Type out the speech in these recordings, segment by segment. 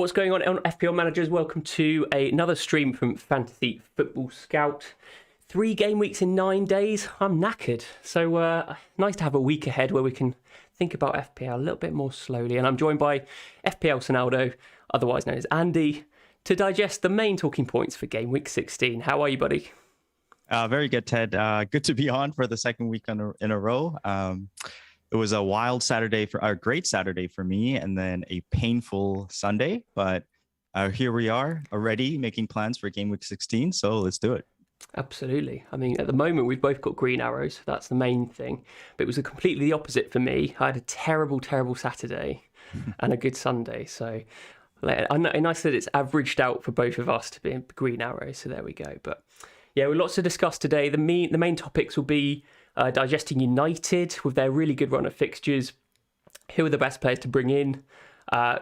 What's going on FPL managers? Welcome to another stream from Fantasy Football Scout. 3 game weeks in 9 days. I'm knackered. So nice to have a week ahead where we can think about FPL a little bit more slowly. And I'm joined by FPL Ronaldo, otherwise known as Andy, to digest the main talking points for game week 16. How are you, buddy? Very good, Ted. Good to be on for the second week in a row. It was a wild Saturday a great Saturday for me, and then a painful Sunday. But here we are already making plans for game week 16. So let's do it. Absolutely. I mean, at the moment, we've both got green arrows. That's the main thing. But it was completely the opposite for me. I had a terrible, terrible Saturday and a good Sunday. So nice that it's averaged out for both of us to be in green arrows. So there we go. But yeah, we've lots to discuss today. The main topics will be digesting United with their really good run of fixtures. Who are the best players to bring in?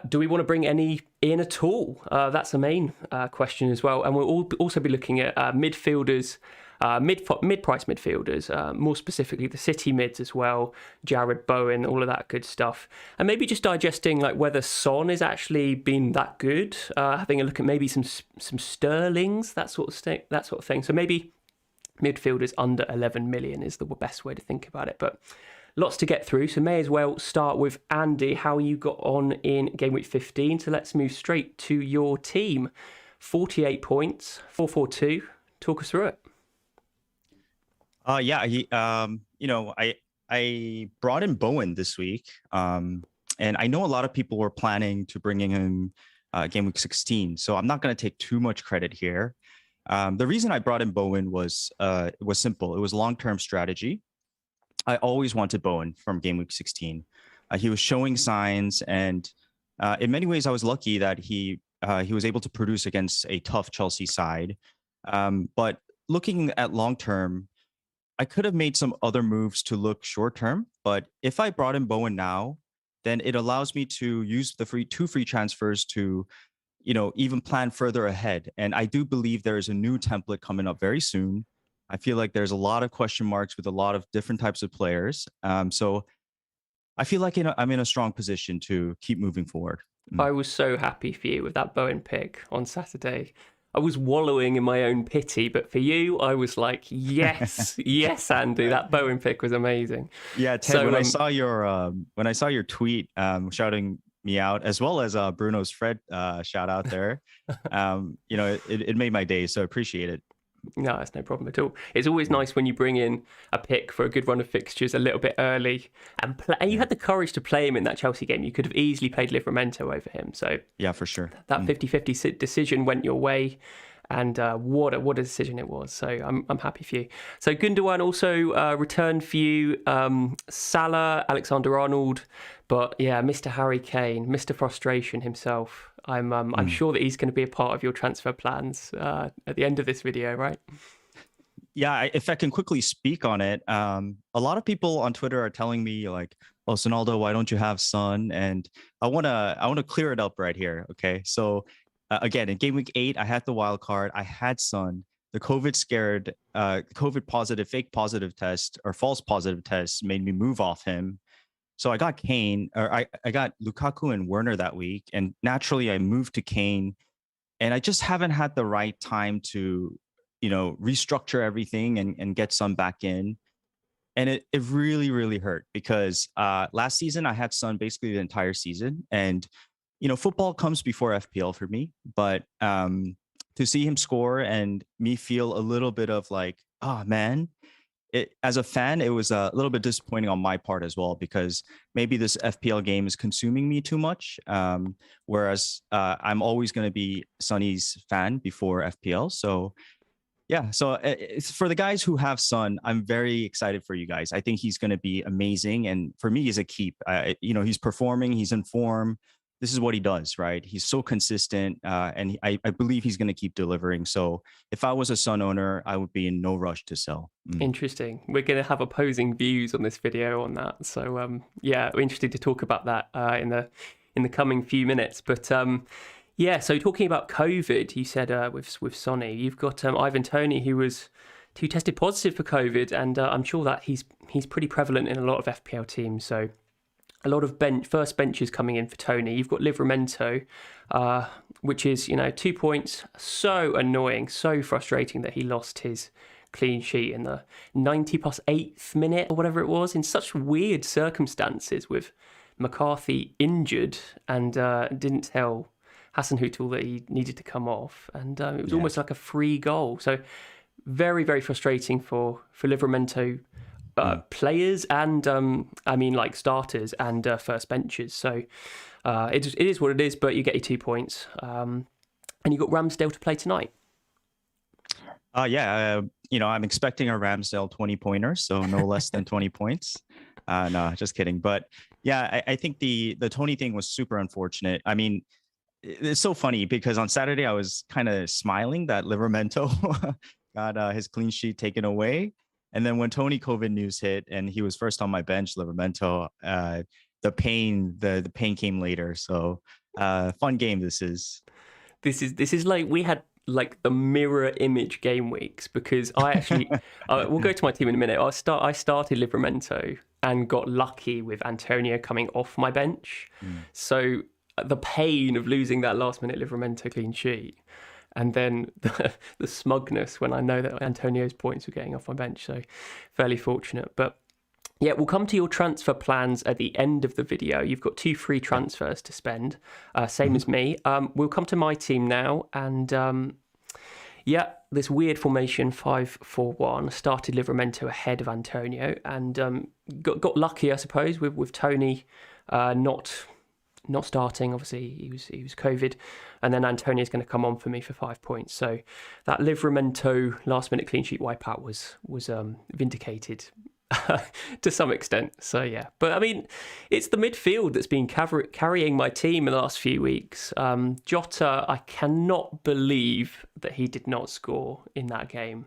Do we want to bring any in at all? That's the main question as well. And we'll also be looking at midfielders, mid-price midfielders, more specifically the City mids as well, Jared Bowen, all of that good stuff. And maybe just digesting like whether Son has actually been that good, having a look at maybe some Sterlings, that sort of thing. So maybe midfielders under 11 million is the best way to think about it. But lots to get through, so may as well start with Andy, how you got on in game week 15. So let's move straight to your team. 48 points, 442. Talk us through it. I brought in Bowen this week, and I know a lot of people were planning to bring in him game week 16, so I'm not going to take too much credit here. The reason I brought in Bowen was simple. It was long-term strategy. I always wanted Bowen from game week 16. He was showing signs, and in many ways, I was lucky that he was able to produce against a tough Chelsea side. But looking at long-term, I could have made some other moves to look short-term. But if I brought in Bowen now, then it allows me to use the two free transfers to even plan further ahead. And I do believe there is a new template coming up very soon. I feel like there's a lot of question marks with a lot of different types of players. So I feel like I'm in a strong position to keep moving forward. I was so happy for you with that Bowen pick on Saturday. I was wallowing in my own pity, but for you, I was like, yes, yes, Andy, that Bowen pick was amazing. Yeah, Ted, so, when I saw your tweet shouting me out, as well as Bruno's Fred shout out there, it made my day. So I appreciate it. No, that's no problem at all. It's always nice when you bring in a pick for a good run of fixtures a little bit early, and you had the courage to play him in that Chelsea game. You could have easily played Livramento over him. So yeah, for sure. That 50-50 decision went your way, and what a decision it was. So I'm happy for you. So Gundogan also returned for you. Salah, Alexander-Arnold, but yeah, Mr. Harry Kane, Mr. Frustration himself. I'm sure that he's going to be a part of your transfer plans at the end of this video, right? Yeah, if I can quickly speak on it, a lot of people on Twitter are telling me like, "Oh, Ronaldo, why don't you have Son?" And I wanna clear it up right here. Okay, so again, in game week 8, I had the wild card. I had Son. The COVID positive, fake positive test or false positive test made me move off him. So I got Kane, or I got Lukaku and Werner that week, and naturally I moved to Kane, and I just haven't had the right time to, restructure everything and get Son back in. And it really, really hurt because last season I had Son basically the entire season, and football comes before FPL for me, but to see him score and me feel a little bit of like, oh man. As a fan, it was a little bit disappointing on my part as well, because maybe this FPL game is consuming me too much. Whereas I'm always going to be Sonny's fan before FPL. So yeah, so it's for the guys who have Son, I'm very excited for you guys. I think he's going to be amazing. And for me, he's a keep. He's performing, he's in form. This is what he does, right? He's so consistent, and I believe he's going to keep delivering. So if I was a Son owner, I would be in no rush to sell. Interesting. We're going to have opposing views on this video on that. So yeah, we're interested to talk about that in the coming few minutes. But yeah, so talking about COVID, you said with Sonny, you've got Ivan Toney who tested positive for COVID, and I'm sure that he's pretty prevalent in a lot of FPL teams. So a lot of first benches coming in for Tony. You've got Livramento, which is, 2 points. So annoying, so frustrating that he lost his clean sheet in the 90 plus 8th minute or whatever it was, in such weird circumstances with McCarthy injured, and didn't tell Hasenhüttl that he needed to come off. And it was almost like a free goal. So very, very frustrating for Livramento players and starters and first benches. So it is what it is, but you get your 2 points. And you got Ramsdale to play tonight. I'm expecting a Ramsdale 20-pointer, so no less than 20 points. No, just kidding. But yeah, I think the Tony thing was super unfortunate. I mean, it's so funny because on Saturday I was kind of smiling that Livramento got his clean sheet taken away. And then when Tony COVID news hit and he was first on my bench, Livramento, the pain came later. So fun game this is. This is like we had like the mirror image game weeks, because I actually we'll go to my team in a minute. I started Livramento and got lucky with Antonio coming off my bench. So the pain of losing that last minute Livramento clean sheet, and then the smugness when I know that Antonio's points were getting off my bench. So fairly fortunate. But yeah, we'll come to your transfer plans at the end of the video. You've got 2 free transfers to spend, same as me. We'll come to my team now. And this weird formation, 5-4-1, started Livramento ahead of Antonio, and got lucky, I suppose, with Tony not starting. Obviously he was COVID, and then Antonio's going to come on for me for 5 points. So that Livramento last minute clean sheet wipeout was vindicated to some extent. So yeah, but I mean, it's the midfield that's been carrying my team in the last few weeks. Jota, I cannot believe that he did not score in that game.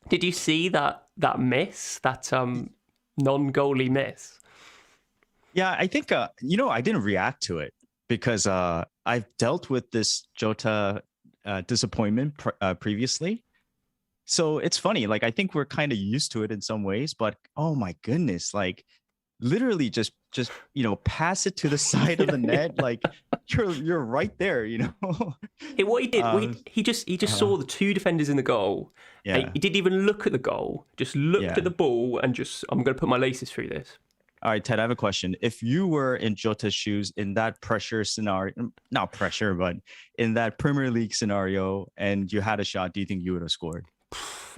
Did you see that miss, that non-goalie miss? Yeah, I think I didn't react to it because I've dealt with this Jota disappointment previously. So it's funny, like I think we're kind of used to it in some ways, but oh my goodness, like literally just pass it to the side of the net, like you're right there, What he did, he just saw the 2 defenders in the goal. Yeah. He didn't even look at the goal, just looked at the ball and just, I'm going to put my laces through this. All right, Ted, I have a question. If you were in Jota's shoes in that pressure scenario, not pressure, but in that Premier League scenario, and you had a shot, do you think you would have scored?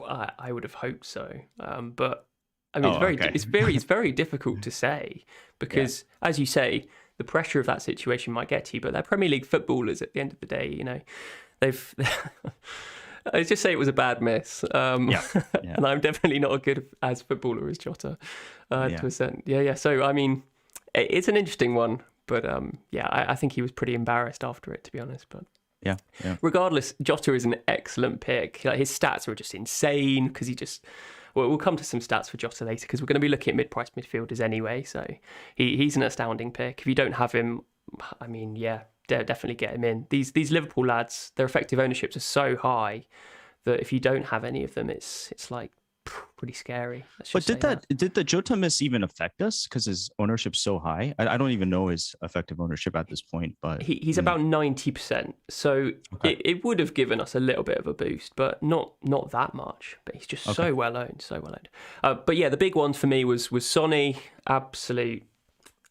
I would have hoped so, but I mean, it's very difficult to say because, as you say, the pressure of that situation might get to you. But they're Premier League footballers at the end of the day. They've. I just say it was a bad miss, and I'm definitely not as good as footballer as Jota, to a certain. Yeah. So I mean, it's an interesting one, but I think he was pretty embarrassed after it, to be honest, but. Yeah. Regardless, Jota is an excellent pick. Like, his stats are just insane because we'll come to some stats for Jota later because we're going to be looking at mid-price midfielders anyway. So he's an astounding pick. If you don't have him, I mean, definitely get him in. These Liverpool lads, their effective ownerships are so high that if you don't have any of them, it's like pretty scary. But did the Jota miss even affect us because his ownership's so high? I don't even know his effective ownership at this point, but he's about 90%. So it would have given us a little bit of a boost, but not that much. But he's just so well owned. But yeah, the big one for me was Sonny. Absolute,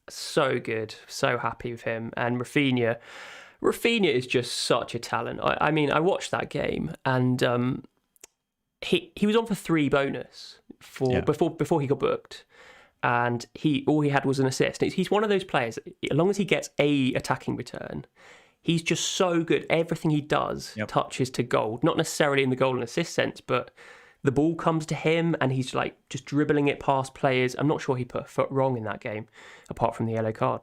so good, so happy with him. And Rafinha is just such a talent. I mean, I watched that game and he was on for 3 bonus before he got booked, and all he had was an assist. He's one of those players, as long as he gets a attacking return, he's just so good. Everything he does touches to gold, not necessarily in the goal and assist sense, but the ball comes to him and he's like just dribbling it past players. I'm not sure he put a foot wrong in that game, apart from the yellow card.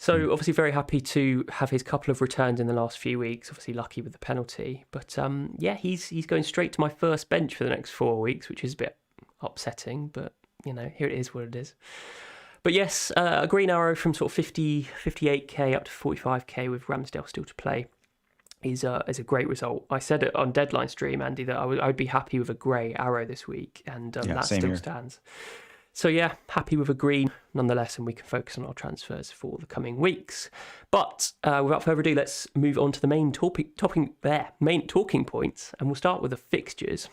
So obviously very happy to have his couple of returns in the last few weeks. Obviously lucky with the penalty. But he's going straight to my first bench for the next 4 weeks, which is a bit upsetting. But, here it is what it is. But yes, a green arrow from sort of 58k up to 45k with Ramsdale still to play is a great result. I said it on Deadline Stream, Andy, that I would be happy with a grey arrow this week. And that still stands. So yeah, happy with a green nonetheless, and we can focus on our transfers for the coming weeks. But without further ado, let's move on to the main talking points, and we'll start with the fixtures.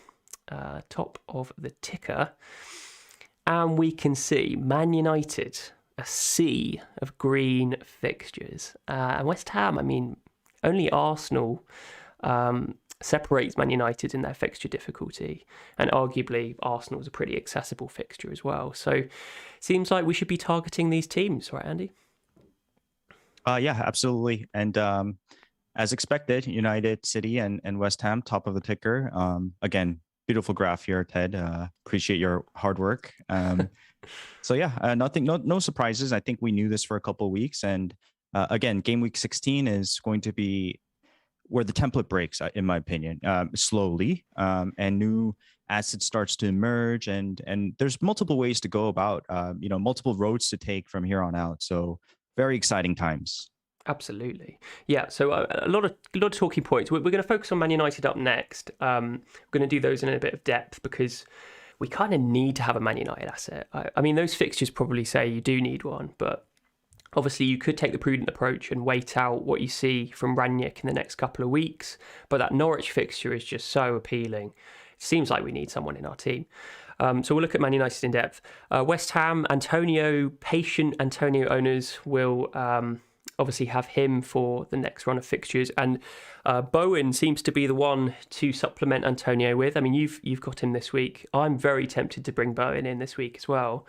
Top of the ticker, and we can see Man United, a sea of green fixtures, and West Ham. I mean, only Arsenal separates Man United in their fixture difficulty, and arguably Arsenal is a pretty accessible fixture as well. So seems like we should be targeting these teams, right, Andy? Yeah, absolutely. And as expected, United, City, and West Ham, top of the ticker. Again, beautiful graph here, Ted. Appreciate your hard work. So yeah, no surprises. I think we knew this for a couple of weeks, and again, game week 16 is going to be where the template breaks, in my opinion, slowly, and new assets starts to emerge, and there's multiple ways to go about, multiple roads to take from here on out. So very exciting times. Absolutely. Yeah, so a lot of talking points. We're going to focus on Man United up next. We're going to do those in a bit of depth because we kind of need to have a Man United asset. I mean, those fixtures probably say you do need one, but obviously you could take the prudent approach and wait out what you see from Rangnick in the next couple of weeks. But that Norwich fixture is just so appealing. It seems like we need someone in our team. So we'll look at Man United in depth. West Ham, patient Antonio owners will obviously have him for the next run of fixtures, and Bowen seems to be the one to supplement Antonio with. I mean, you've got him this week. I'm very tempted to bring Bowen in this week as well.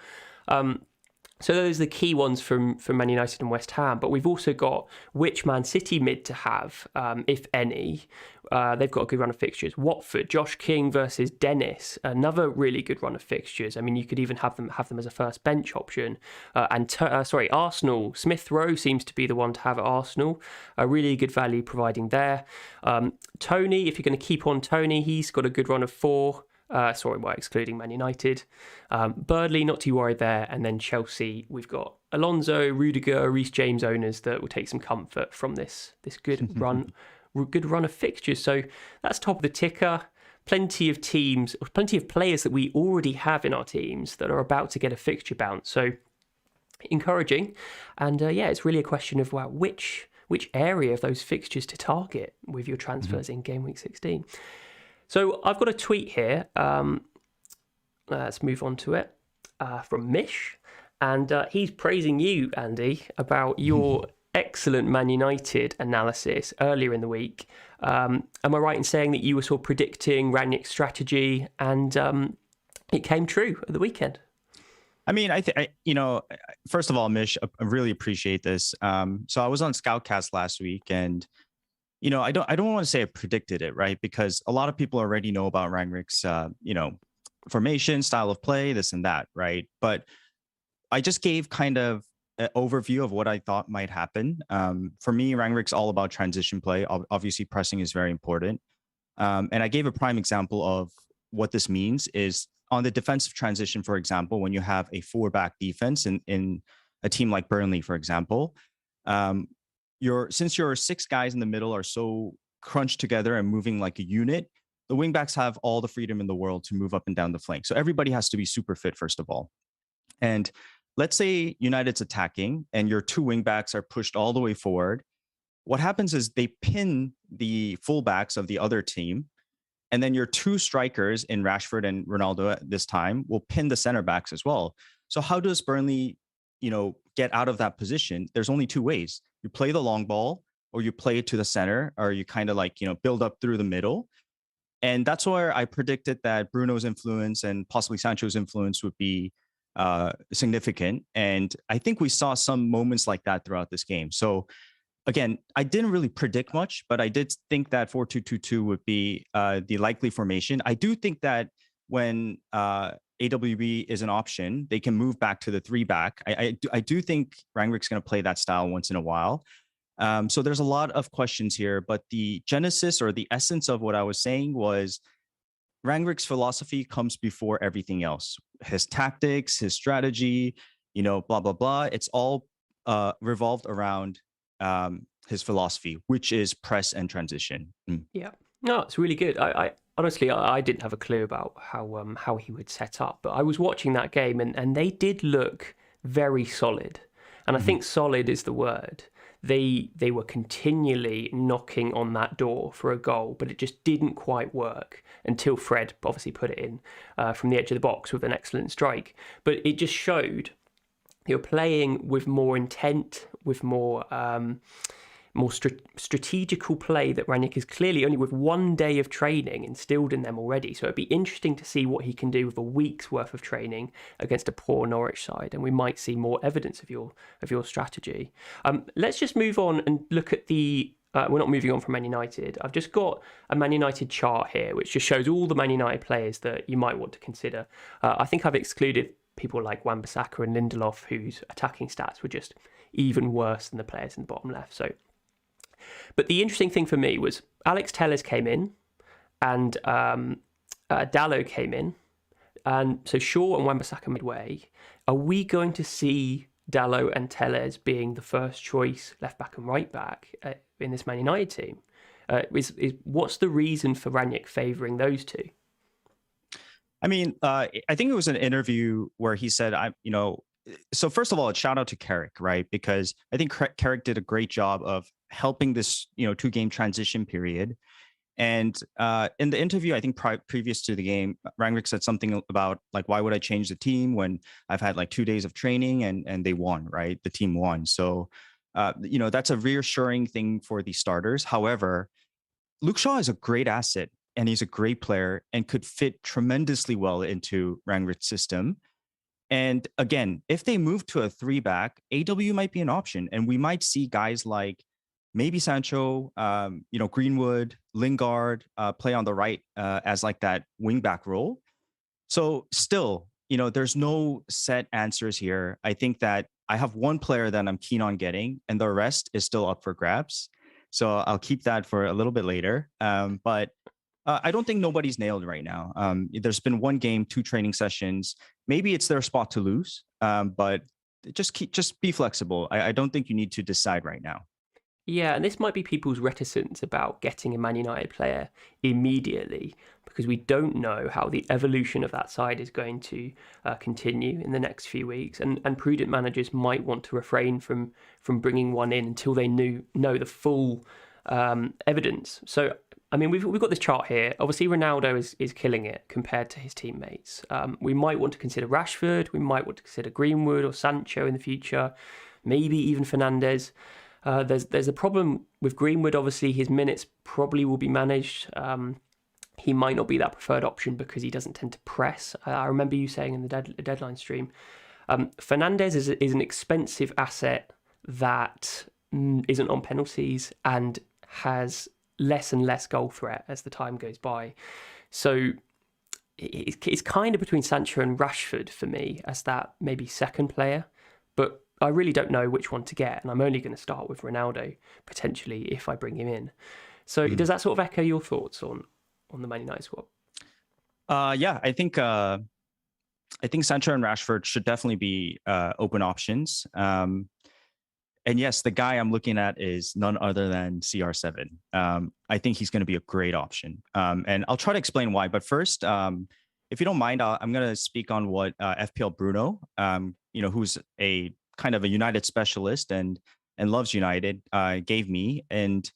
So those are the key ones from Man United and West Ham. But we've also got which Man City mid to have, if any. They've got a good run of fixtures. Watford, Josh King versus Dennis, another really good run of fixtures. I mean, you could even have them as a first bench option. Arsenal, Smith Rowe seems to be the one to have at Arsenal. A really good value providing there. Tony, if you're going to keep on Tony, he's got a good run of 4. Excluding Man United. Burnley, not too worried there. And then Chelsea, we've got Alonso, Rudiger, Reece James owners that will take some comfort from this good run of fixtures. So that's top of the ticker. Plenty of teams, plenty of players that we already have in our teams that are about to get a fixture bounce. So encouraging. And it's really a question of which area of those fixtures to target with your transfers in game week 16. So I've got a tweet here. Let's move on to it from Mish. And he's praising you, Andy, about your excellent Man United analysis earlier in the week. Am I right in saying that you were sort of predicting Rangnick's strategy and it came true at the weekend? I mean, first of all, Mish, I really appreciate this. So I was on Scoutcast last week, and I don't want to say I predicted it, right? Because a lot of people already know about Rangnick's, formation, style of play, this and that, right? But I just gave kind of an overview of what I thought might happen. For me, Rangnick's all about transition play. Obviously, pressing is very important. And I gave a prime example of what this means is on the defensive transition, for example, when you have a 4-back defense in a team like Burnley, for example, since your 6 guys in the middle are so crunched together and moving like a unit, the wingbacks have all the freedom in the world to move up and down the flank. So everybody has to be super fit, first of all. And let's say United's attacking and your 2 wingbacks are pushed all the way forward. What happens is they pin the fullbacks of the other team. And then your 2 strikers in Rashford and Ronaldo at this time will pin the center backs as well. So how does Burnley, get out of that position? There's only 2 ways. You play the long ball, or you play it to the center, or you kind of build up through the middle. And that's where I predicted that Bruno's influence and possibly Sancho's influence would be significant. And I think we saw some moments like that throughout this game. So again, I didn't really predict much, but I did think that 4-2-2-2 would be the likely formation. I do think that when AWB is an option, they can move back to the 3-back. I do think Rangnick's going to play that style once in a while. So there's a lot of questions here, but the genesis or the essence of what I was saying was Rangnick's philosophy comes before everything else. His tactics, his strategy, blah, blah, blah. It's all revolved around his philosophy, which is press and transition. Yeah. No, it's really good. I honestly, I didn't have a clue about how he would set up, but I was watching that game, and they did look very solid, and I Mhm. think solid is the word. They were continually knocking on that door for a goal, but it just didn't quite work until Fred obviously put it in from the edge of the box with an excellent strike. But it just showed you're playing with more intent, with more strategical play that Rangnick is clearly only with 1 day of training instilled in them already. So it'd be interesting to see what he can do with a week's worth of training against a poor Norwich side, and we might see more evidence of your strategy. Let's just move on and look at the. We're not moving on from Man United. I've just got a Man United chart here, which just shows all the Man United players that you might want to consider. I think I've excluded people like Wan-Bissaka and Lindelof, whose attacking stats were just even worse than the players in the bottom left. So but the interesting thing for me was Alex Telles came in and Dalot came in. And so Shaw and Wan-Bissaka midway. Are we going to see Dalot and Telles being the first choice left back and right back in this Man United team? What's the reason for Rangnick favouring those two? I mean, I think it was an interview where he said, so first of all, a shout out to Carrick, right? Because I think Carrick did a great job of helping this, 2-game transition period. And in the interview, I think previous to the game, Rangnick said something about like, why would I change the team when I've had like 2 days of training and they won, right? The team won. So, that's a reassuring thing for the starters. However, Luke Shaw is a great asset and he's a great player and could fit tremendously well into Rangnick's system. And again, if they move to a 3-back, AW might be an option. And we might see guys like maybe Sancho, Greenwood, Lingard play on the right as like that wing back role. So still, there's no set answers here. I think that I have one player that I'm keen on getting, and the rest is still up for grabs. So I'll keep that for a little bit later. But I don't think nobody's nailed right now. There's been 1 game, 2 training sessions. Maybe it's their spot to lose, but just be flexible. I don't think you need to decide right now. Yeah, and this might be people's reticence about getting a Man United player immediately because we don't know how the evolution of that side is going to continue in the next few weeks, and prudent managers might want to refrain from bringing one in until they know the full evidence. So, I mean, we've got this chart here. Obviously, Ronaldo is killing it compared to his teammates. We might want to consider Rashford. We might want to consider Greenwood or Sancho in the future. Maybe even Fernandes. There's a problem with Greenwood. Obviously, his minutes probably will be managed. He might not be that preferred option because he doesn't tend to press. I remember you saying in the deadline stream, Fernandes is an expensive asset that isn't on penalties and has less and less goal threat as the time goes by. So it's kind of between Sancho and Rashford for me as that maybe second player, but I really don't know which one to get, and I'm only going to start with Ronaldo potentially if I bring him in. So does that sort of echo your thoughts on the Man United squad? Yeah, I think Sancho and Rashford should definitely be open options. And yes, the guy I'm looking at is none other than CR7. I think he's going to be a great option, and I'll try to explain why. But first, if you don't mind, I'm going to speak on what FPL Bruno, who's a kind of a United specialist and loves United, gave me. And,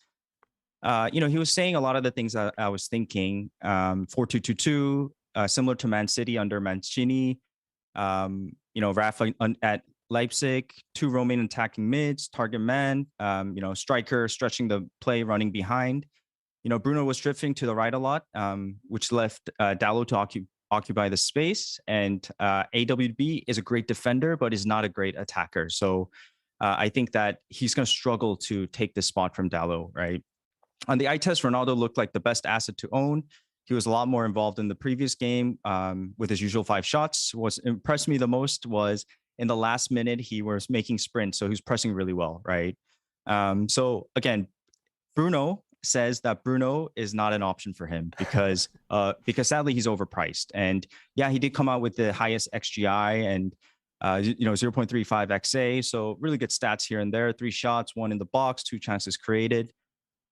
he was saying a lot of the things that I was thinking, 4-2-2-2, similar to Man City under Mancini, Rafa at Leipzig, 2 Romanian attacking mids, target man, striker stretching the play, running behind. Bruno was drifting to the right a lot, which left Dalot to occupy the space. And AWB is a great defender, but is not a great attacker. So I think that he's going to struggle to take this spot from Dalot, right? On the eye test, Ronaldo looked like the best asset to own. He was a lot more involved in the previous game with his usual 5 shots. What impressed me the most was in the last minute, he was making sprints. So he was pressing really well, right? So again, Bruno says that Bruno is not an option for him because sadly he's overpriced. And yeah, he did come out with the highest XGI and 0.35 XA. So really good stats here and there. 3 shots, 1 in the box, 2 chances created.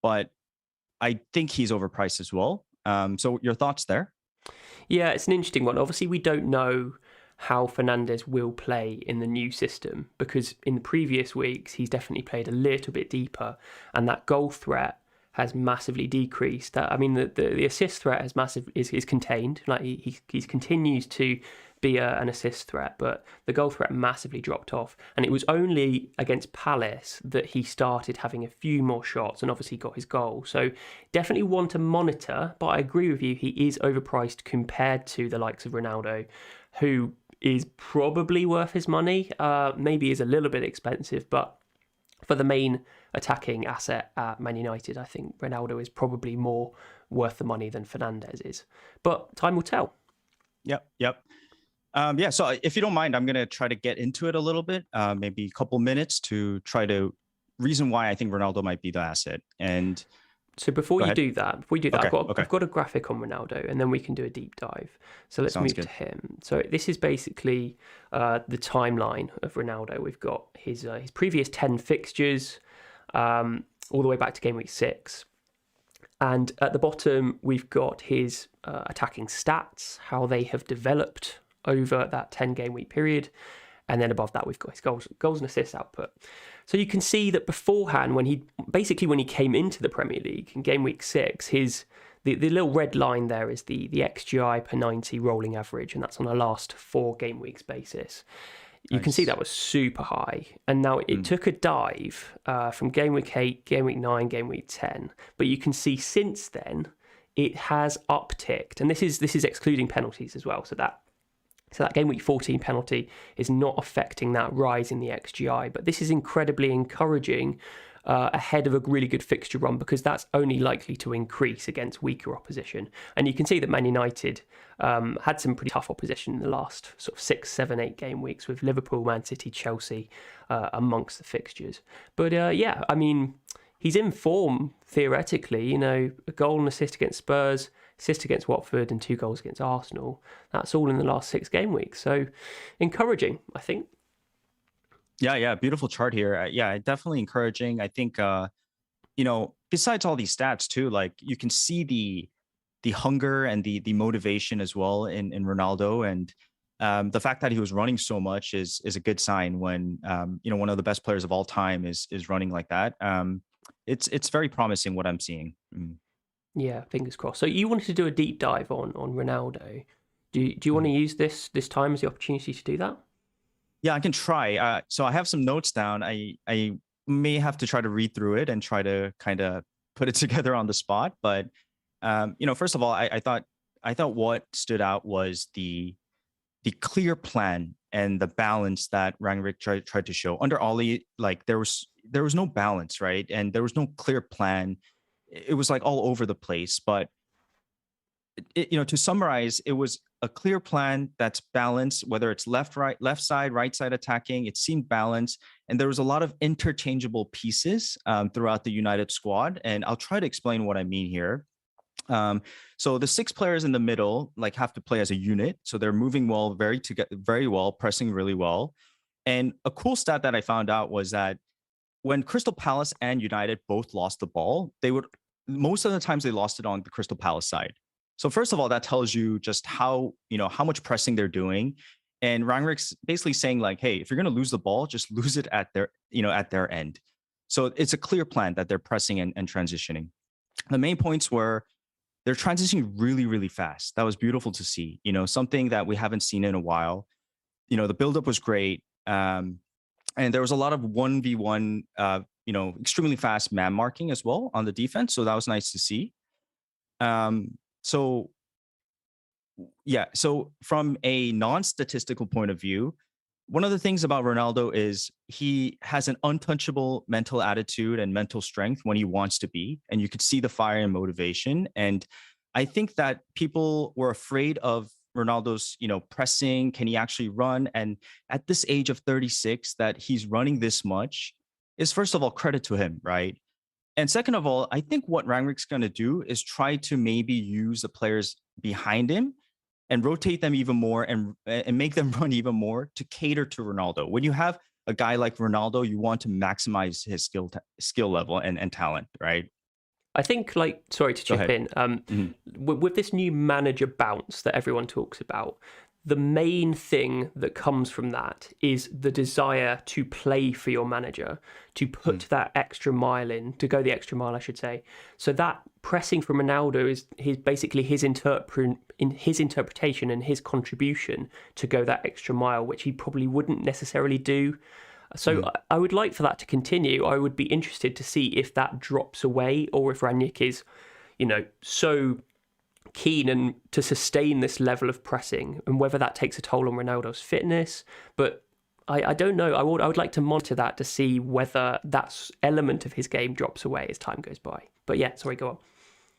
But I think he's overpriced as well. So your thoughts there? Yeah, it's an interesting one. Obviously, we don't know how Fernandes will play in the new system because in the previous weeks he's definitely played a little bit deeper, and that goal threat has massively decreased. I mean, the assist threat is contained. Like he continues to be an assist threat, but the goal threat massively dropped off. And it was only against Palace that he started having a few more shots and obviously got his goal. So definitely one to monitor, but I agree with you, he is overpriced compared to the likes of Ronaldo, who is probably worth his money. Maybe is a little bit expensive, but for the main attacking asset at Man United, I think Ronaldo is probably more worth the money than Fernandes is. But time will tell. Yep. Yeah, so if you don't mind, I'm going to try to get into it a little bit, maybe a couple minutes to try to reason why I think Ronaldo might be the asset. And so before you do that, Okay. I've got a graphic on Ronaldo, and then we can do a deep dive. So let's move to him. So this is basically the timeline of Ronaldo. We've got his previous 10 fixtures, all the way back to Gameweek 6. And at the bottom, we've got his attacking stats, how they have developed over that 10 game week period. And then above that, we've got his goals and assists output. So you can see that beforehand, when he came into the Premier League in game week 6, the little red line there is the XGI per 90 rolling average, and that's on a last 4 game weeks basis. You can see that was super high. And now it took a dive from game week 8, game week 9, game week 10. But you can see since then, it has upticked. And this is excluding penalties as well. So that game week 14 penalty is not affecting that rise in the XGI. But this is incredibly encouraging ahead of a really good fixture run, because that's only likely to increase against weaker opposition. And you can see that Man United had some pretty tough opposition in the last sort of 6, 7, 8 game weeks with Liverpool, Man City, Chelsea amongst the fixtures. But yeah, I mean, he's in form theoretically. A goal and assist against Spurs, assist against Watford, and 2 goals against Arsenal. That's all in the last 6 game weeks. So encouraging, I think. Yeah, beautiful chart here. Yeah, definitely encouraging. I think besides all these stats too, like you can see the hunger and the motivation as well in Ronaldo, and the fact that he was running so much is a good sign when one of the best players of all time is running like that. It's very promising what I'm seeing. Yeah, fingers crossed. So you wanted to do a deep dive on Ronaldo. Do you want to use this time as the opportunity to do that? Yeah, I can try. So I have some notes down. I may have to try to read through it and try to kind of put it together on the spot. But first of all, I thought what stood out was the clear plan and the balance that Rangnick tried to show under Oli. Like there was no balance, right? And there was no clear plan. It was like all over the place. But to summarize, it was a clear plan that's balanced, whether it's left side, right side attacking. It seemed balanced, and there was a lot of interchangeable pieces throughout the United squad. And I'll try to explain what I mean here. So the 6 players in the middle have to play as a unit, so they're moving well, very well, pressing really well. And a cool stat that I found out was that when Crystal Palace and United both lost the ball, most of the times they lost it on the Crystal Palace side. So first of all, that tells you just how much pressing they're doing. And Rangnick's basically saying hey, if you're going to lose the ball, just lose it at their end. So it's a clear plan that they're pressing and transitioning. The main points were they're transitioning really, really fast. That was beautiful to see, something that we haven't seen in a while. The buildup was great. And there was a lot of 1v1, extremely fast man marking as well on the defense. So that was nice to see. So from a non-statistical point of view, one of the things about Ronaldo is he has an untouchable mental attitude and mental strength when he wants to be, and you could see the fire and motivation. And I think that people were afraid of Ronaldo's, pressing. Can he actually run? And at this age of 36, that he's running this much is, first of all, credit to him, right? And second of all, I think what Rangnick's going to do is try to maybe use the players behind him and rotate them even more and make them run even more to cater to Ronaldo. When you have a guy like Ronaldo, you want to maximize his skill level and talent, right? I think, like, sorry to Go chip ahead. in, Mhm. with this new manager bounce that everyone talks about, the main thing that comes from that is the desire to play for your manager, to put Mm. that extra mile in, to go the extra mile, I should say. So that pressing from Ronaldo is basically his interpretation and his contribution to go that extra mile, which he probably wouldn't necessarily do. So Mm. I would like for that to continue. I would be interested to see if that drops away or if Rangnick is, so keen and to sustain this level of pressing and whether that takes a toll on Ronaldo's fitness. But I don't know. I would like to monitor that to see whether that element of his game drops away as time goes by. But yeah, sorry, go on.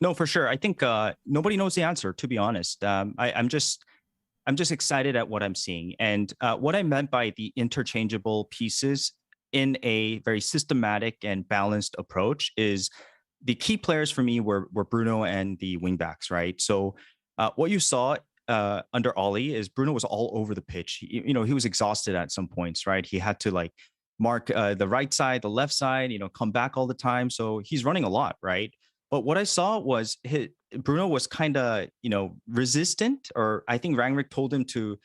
No, for sure. I think nobody knows the answer, to be honest. I'm just excited at what I'm seeing. And what I meant by the interchangeable pieces in a very systematic and balanced approach is the key players for me were Bruno and the wingbacks, right? So what you saw under Ollie is Bruno was all over the pitch. He was exhausted at some points, right? He had to like mark the right side, the left side, come back all the time. So he's running a lot, right? But what I saw was Bruno was kind of, resistant, or I think Rangnick told him to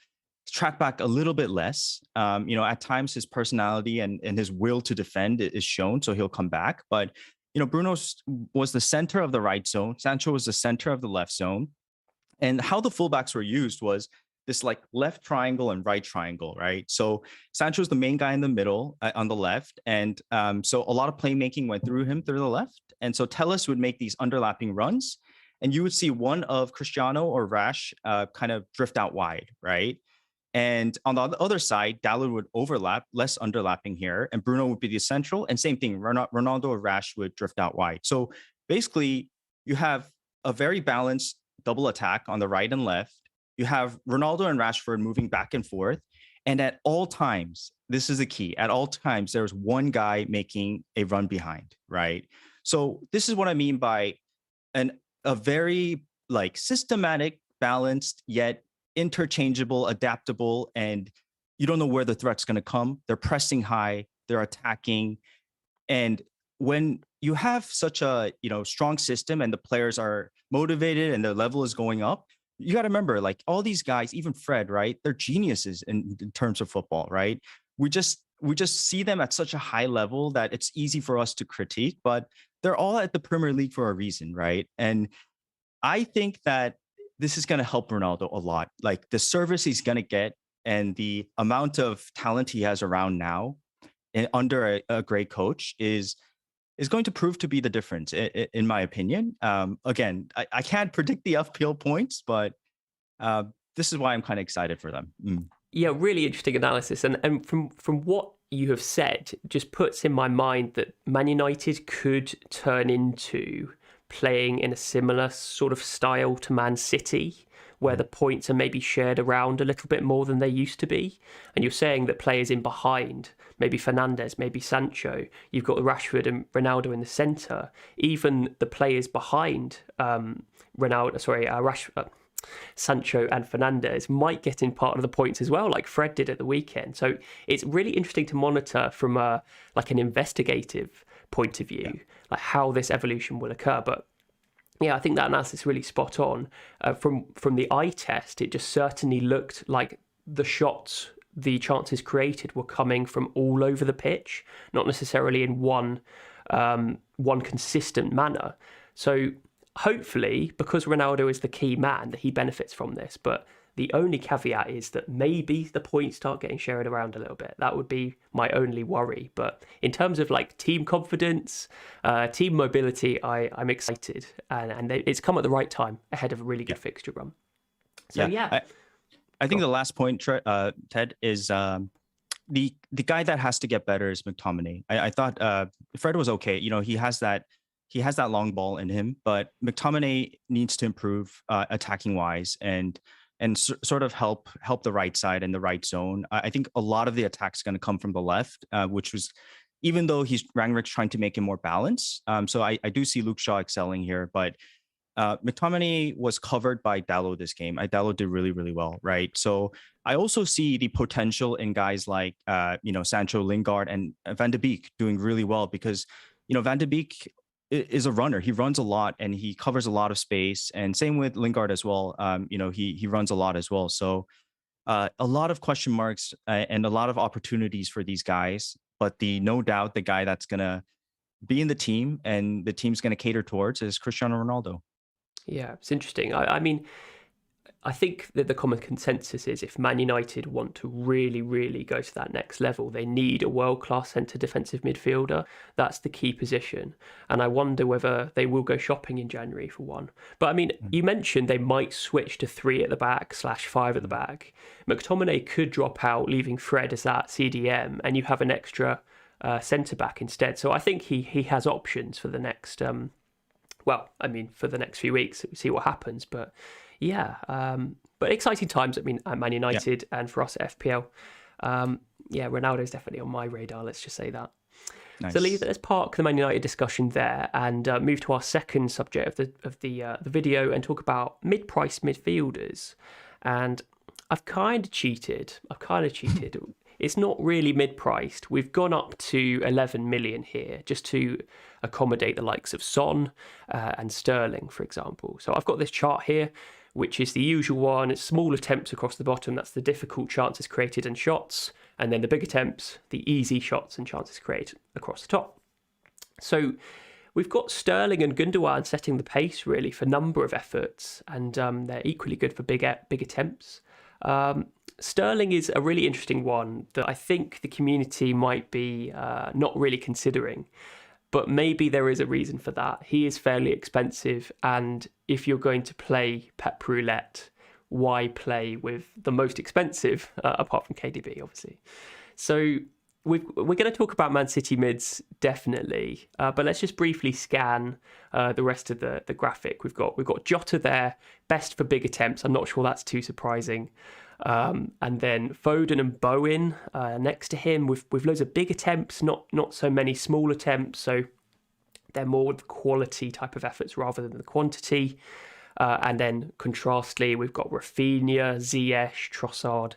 track back a little bit less. At times his personality and his will to defend is shown, so he'll come back. But Bruno was the center of the right zone. Sancho was the center of the left zone. And how the fullbacks were used was this like left triangle and right triangle, right? So Sancho's the main guy in the middle on the left. And so a lot of playmaking went through him through the left. And so Telles would make these underlapping runs. And you would see one of Cristiano or Rash kind of drift out wide, right? And on the other side, Dalot would overlap, less underlapping here, and Bruno would be the central. And same thing, Ronaldo or Rash would drift out wide. So basically, you have a very balanced double attack on the right and left. You have Ronaldo and Rashford moving back and forth. And at all times, this is the key, at all times, there's one guy making a run behind, right? So this is what I mean by a very like systematic, balanced, yet interchangeable, adaptable, and you don't know where the threat's going to come. They're pressing high, they're attacking, and when you have such a strong system and the players are motivated and their level is going up, you got to remember like all these guys, even Fred, right? They're geniuses in terms of football, right? We just see them at such a high level that it's easy for us to critique, but they're all at the Premier League for a reason, right? And I think that this is going to help Ronaldo a lot. Like the service he's going to get and the amount of talent he has around now under a great coach is going to prove to be the difference, in my opinion. Again, I can't predict the FPL points, but this is why I'm kind of excited for them. Yeah, really interesting analysis. And from what you have said, just puts in my mind that Man United could turn into playing in a similar sort of style to Man City, where the points are maybe shared around a little bit more than they used to be. And you're saying that players in behind, maybe Fernandes, maybe Sancho, you've got Rashford and Ronaldo in the centre, even the players behind Sancho and Fernandes might get in part of the points as well, like Fred did at the weekend. So it's really interesting to monitor from an investigative point of view, like how this evolution will occur. But yeah, I think that analysis is really spot on. From the eye test, it just certainly looked like the shots, the chances created were coming from all over the pitch, not necessarily in one consistent manner. So hopefully, because Ronaldo is the key man, that he benefits from this. But the only caveat is that maybe the points start getting shared around a little bit. That would be my only worry. But in terms of team confidence, team mobility, I'm excited, and it's come at the right time ahead of a really good fixture run. So I think the last point, Ted, is the guy that has to get better is McTominay. I thought Fred was okay. He has that long ball in him, but McTominay needs to improve attacking wise and sort of help the right side and the right zone. I think a lot of the attacks going to come from the left, which was, even though Rangnick's trying to make him more balanced. So I do see Luke Shaw excelling here, but McTominay was covered by Dalot this game. Dalot did really, really well, right? So I also see the potential in guys like Sancho, Lingard, and Van de Beek doing really well because Van de Beek is a runner. He runs a lot and he covers a lot of space. And same with Lingard as well. He runs a lot as well. So a lot of question marks and a lot of opportunities for these guys. But no doubt the guy that's gonna be in the team and the team's gonna cater towards is Cristiano Ronaldo. Yeah, it's interesting. I mean, I think that the common consensus is if Man United want to really, really go to that next level, they need a world-class centre defensive midfielder. That's the key position. And I wonder whether they will go shopping in January for one. But I mean, you mentioned they might switch to 3 at the back / 5 at the back. McTominay could drop out, leaving Fred as that CDM, and you have an extra centre-back instead. So I think he has options for the next... for the next few weeks, see what happens. But yeah, but exciting times. I mean, at Man United and for us at FPL. Ronaldo's definitely on my radar. Let's just say that. Nice. So let's park the Man United discussion there and move to our second subject of the video and talk about mid-priced midfielders. And I've kind of cheated. It's not really mid-priced. We've gone up to 11 million here just to accommodate the likes of Son and Sterling, for example. So I've got this chart here, which is the usual one. It's small attempts across the bottom. That's the difficult chances created and shots. And then the big attempts, the easy shots and chances created across the top. So we've got Sterling and Gundogan setting the pace, really, for number of efforts. And they're equally good for big attempts. Sterling is a really interesting one that I think the community might be not really considering, but maybe there is a reason for that. He is fairly expensive, and if you're going to play Pep Roulette, why play with the most expensive, apart from KDB, obviously? So we're going to talk about Man City mids, definitely, but let's just briefly scan the rest of the graphic. We've got Jota there, best for big attempts. I'm not sure that's too surprising. And then Foden and Bowen next to him with loads of big attempts, not so many small attempts. So they're more the quality type of efforts rather than the quantity. And then contrastly, we've got Rafinha, Ziyech, Trossard,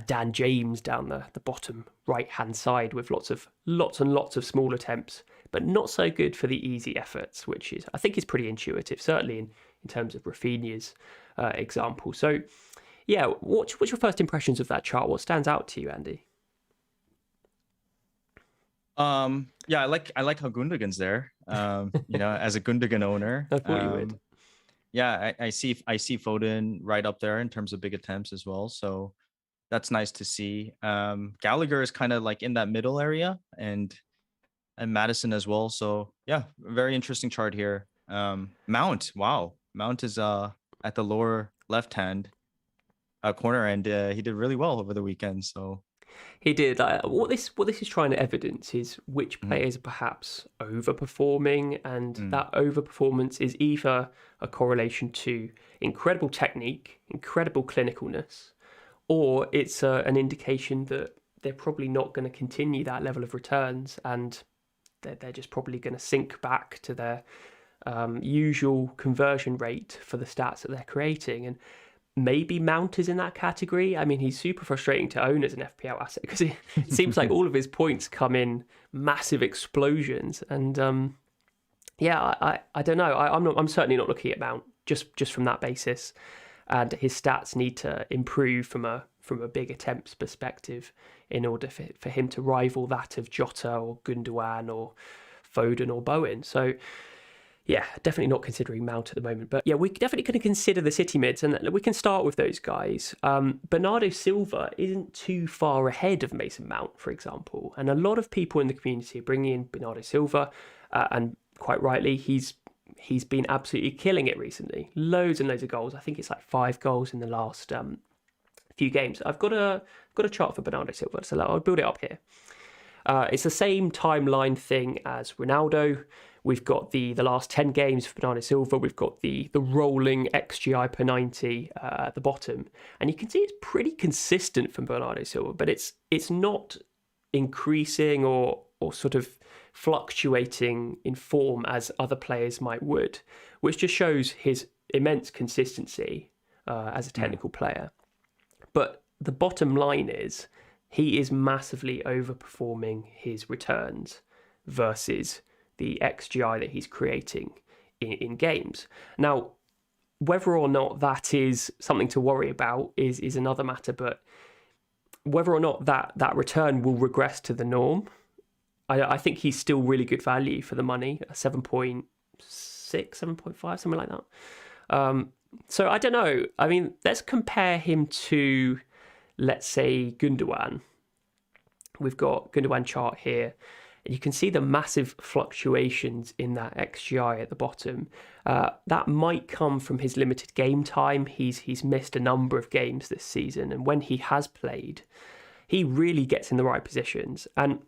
Dan James down the bottom right-hand side with lots and lots of small attempts, but not so good for the easy efforts, which I think is pretty intuitive, certainly in terms of Rafinha's example. So yeah, what's your first impressions of that chart? What stands out to you, Andy? I like how Gundogan's there. As a Gundogan owner. I thought you would. Yeah, I see Foden right up there in terms of big attempts as well. So that's nice to see. Gallagher is kind of like in that middle area, and Madison as well. So yeah, very interesting chart here. Mount is at the lower left hand corner, and he did really well over the weekend. So he did. What this is trying to evidence is which players are perhaps overperforming, and that overperformance is either a correlation to incredible technique, incredible clinicalness, or it's an indication that they're probably not going to continue that level of returns, and they're just probably going to sink back to their usual conversion rate for the stats that they're creating. And maybe Mount is in that category. I mean, he's super frustrating to own as an FPL asset because it seems like all of his points come in massive explosions. And I don't know. I'm certainly not looking at Mount just from that basis. And his stats need to improve from a big attempts perspective in order for him to rival that of Jota or Gundogan or Foden or Bowen. So yeah, definitely not considering Mount at the moment. But yeah, we're definitely going to consider the City mids, and we can start with those guys. Bernardo Silva isn't too far ahead of Mason Mount, for example. And a lot of people in the community are bringing in Bernardo Silva, and quite rightly, he's been absolutely killing it recently. Loads and loads of goals. I think it's like 5 goals in the last few games. I've got a chart for Bernardo Silva, so I'll build it up here. It's the same timeline thing as Ronaldo. We've got the last 10 games for Bernardo Silva. We've got the rolling XGI per 90 at the bottom. And you can see it's pretty consistent from Bernardo Silva, but it's not increasing or sort of fluctuating in form as other players would, which just shows his immense consistency as a technical player. But the bottom line is he is massively overperforming his returns versus the XGI that he's creating in games. Now, whether or not that is something to worry about is another matter, but whether or not that return will regress to the norm, I think he's still really good value for the money, 7.6, 7.5, something like that. So I don't know. I mean, let's compare him to, let's say, Gundogan. We've got Gundogan chart here. And you can see the massive fluctuations in that XGI at the bottom. That might come from his limited game time. He's missed a number of games this season, and when he has played, he really gets in the right positions. And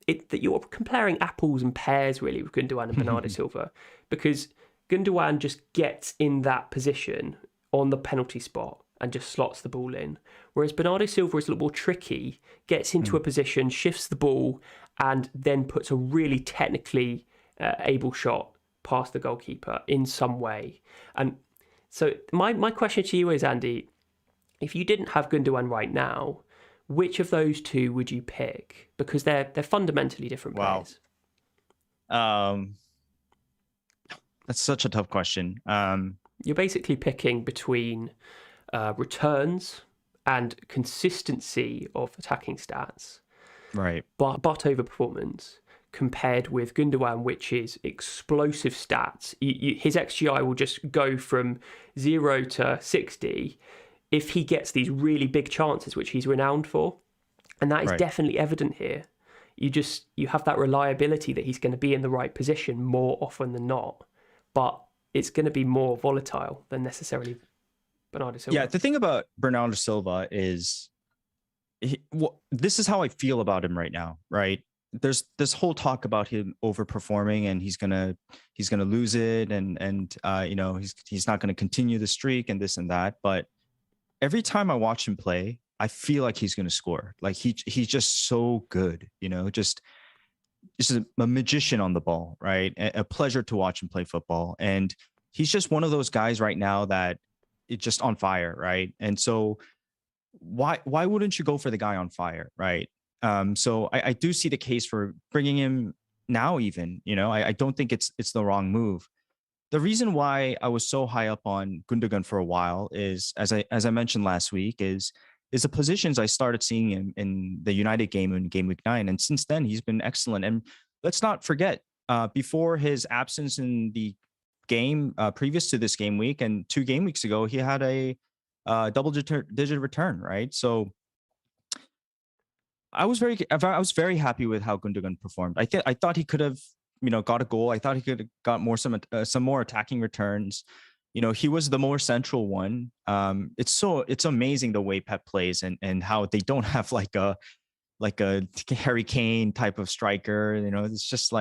that you're comparing apples and pears really with Gundogan and Bernardo Silva, because Gundogan just gets in that position on the penalty spot and just slots the ball in. Whereas Bernardo Silva is a little more tricky, gets into a position, shifts the ball, and then puts a really technically able shot past the goalkeeper in some way. And so my question to you is, Andy, if you didn't have Gundogan right now, which of those two would you pick? Because they're fundamentally different players. That's such a tough question. You're basically picking between returns and consistency of attacking stats, right? But over performance compared with Gundogan, which is explosive stats. His XGI will just go from 0 to 60 if he gets these really big chances, which he's renowned for, and that is definitely evident here. You have that reliability that he's going to be in the right position more often than not, but it's going to be more volatile than necessarily Bernardo Silva. Yeah, the thing about Bernardo Silva is, this is how I feel about him right now, right? There's this whole talk about him overperforming and he's gonna lose it, and he's not gonna continue the streak and this and that. But every time I watch him play, I feel like he's gonna score. Like he's just so good, just a magician on the ball, right? A pleasure to watch him play football, and he's just one of those guys right now that it's just on fire, right? And so why wouldn't you go for the guy on fire, right? So I do see the case for bringing him now. Even I don't think it's the wrong move. The reason why I was so high up on Gundogan for a while is, as I mentioned last week, is the positions I started seeing him in the United game in Gameweek 9, and since then he's been excellent. And let's not forget, before his absence in the game previous to this game week and 2 game weeks ago, he had a double-digit return, right? So I was very happy with how Gundogan performed. I thought he could have got a goal. I thought he could have got some more attacking returns. He was the more central one. It's amazing the way Pep plays and how they don't have like a Harry Kane type of striker. It's just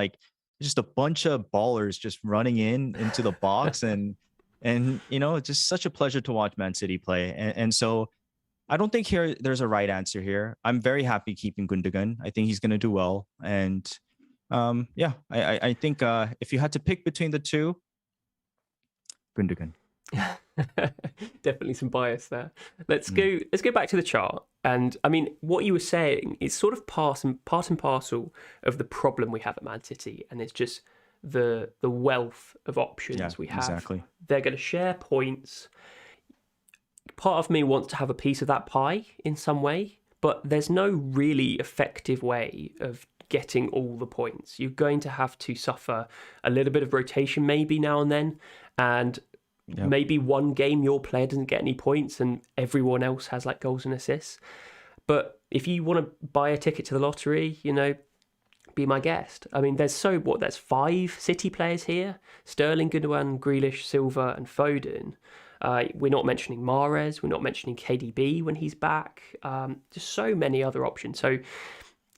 a bunch of ballers just running into the box and it's just such a pleasure to watch Man City play. And so I don't think there's a right answer here. I'm very happy keeping Gundogan. I think he's going to do well. And I think if you had to pick between the two, Gundogan. Definitely some bias there. Let's go back to the chart. And I mean, what you were saying is sort of part and parcel of the problem we have at Man City, and it's just the wealth of options we have. Exactly. They're going to share points. Part of me wants to have a piece of that pie in some way, but there's no really effective way of getting all the points. You're going to have to suffer a little bit of rotation maybe now and then, and maybe one game your player doesn't get any points and everyone else has like goals and assists. But if you want to buy a ticket to the lottery, be my guest. I mean, there's 5 City players here: Sterling, Gundogan, Grealish, Silva and Foden. We're not mentioning Mahrez, we're not mentioning KDB when he's back. Just so many other options. So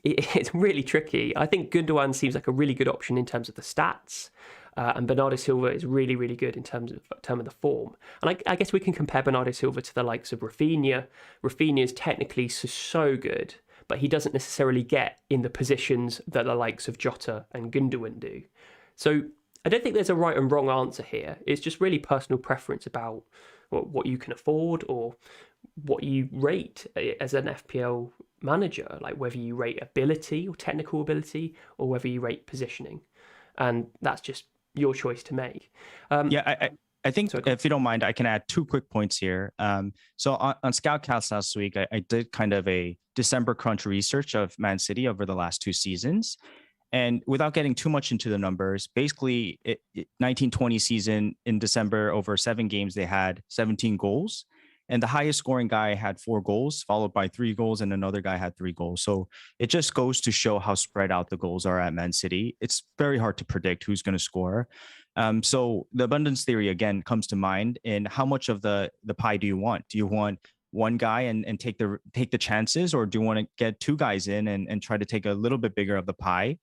it's really tricky. I think Gundogan seems like a really good option in terms of the stats. And Bernardo Silva is really, really good in terms of the form. And I guess we can compare Bernardo Silva to the likes of Rafinha. Rafinha is technically so good, but he doesn't necessarily get in the positions that the likes of Jota and Gundogan do. So I don't think there's a right and wrong answer here. It's just really personal preference about what you can afford or what you rate as an FPL manager, like whether you rate ability or technical ability or whether you rate positioning. and that's just your choice to make. I think if you don't mind, I can add 2 quick points here. So on Scoutcast last week, I did kind of a December crunch research of Man City over the last 2 seasons. And without getting too much into the numbers, basically 1920 season in December, over 7 games, they had 17 goals. And the highest scoring guy had 4 goals, followed by 3 goals, and another guy had 3 goals. So it just goes to show how spread out the goals are at Man City. It's very hard to predict who's going to score. So the abundance theory, again, comes to mind. And how much of the pie do you want? Do you want one guy and take the chances, or do you want to get 2 guys in and try to take a little bit bigger of the pie?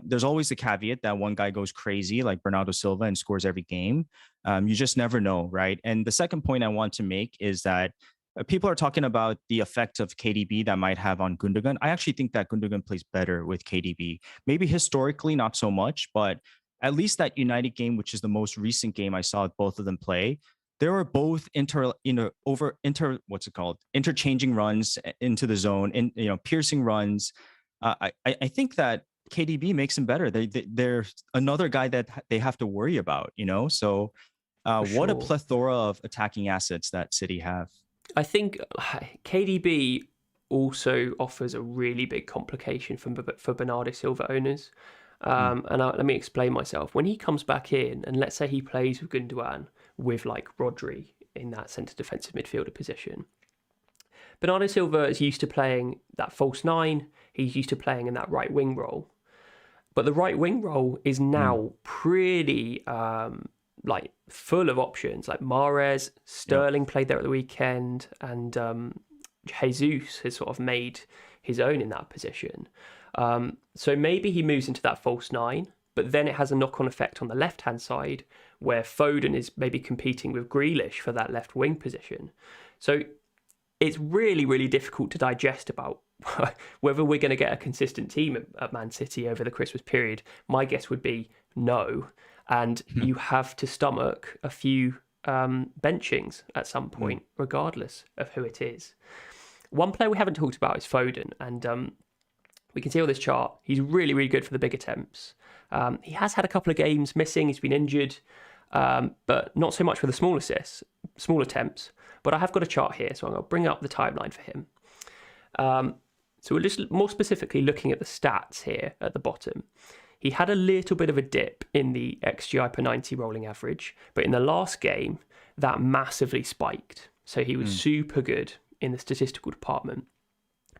There's always the caveat that one guy goes crazy like Bernardo Silva and scores every game. You just never know, right? And the second point I want to make is that people are talking about the effect of KDB that might have on Gundogan. I actually think that Gundogan plays better with KDB. Maybe historically, not so much, but at least that United game, which is the most recent game I saw both of them play, they were both interchanging runs into the zone, and piercing runs. I think that KDB makes him better. They're another guy that they have to worry about, So what a plethora of attacking assets that City have. I think KDB also offers a really big complication for Bernardo Silva owners. Let me explain myself. When he comes back in, and let's say he plays with Gundogan with like Rodri in that centre defensive midfielder position, Bernardo Silva is used to playing that false 9. He's used to playing in that right wing role. But the right wing role is now pretty full of options. Like Mahrez, Sterling played there at the weekend, and Jesus has sort of made his own in that position. So maybe he moves into that false 9, but then it has a knock-on effect on the left-hand side where Foden is maybe competing with Grealish for that left wing position. So it's really, really difficult to digest about whether we're going to get a consistent team at Man City over the Christmas period. My guess would be no. And you have to stomach a few benchings at some point, regardless of who it is. One player we haven't talked about is Foden. And we can see on this chart, he's really, really good for the big attempts. He has had a couple of games missing. He's been injured, but not so much for the small attempts. But I have got a chart here, so I'm going to bring up the timeline for him. So we're just more specifically looking at the stats here at the bottom. He had a little bit of a dip in the XGI per 90 rolling average, but in the last game, that massively spiked. So he was super good in the statistical department.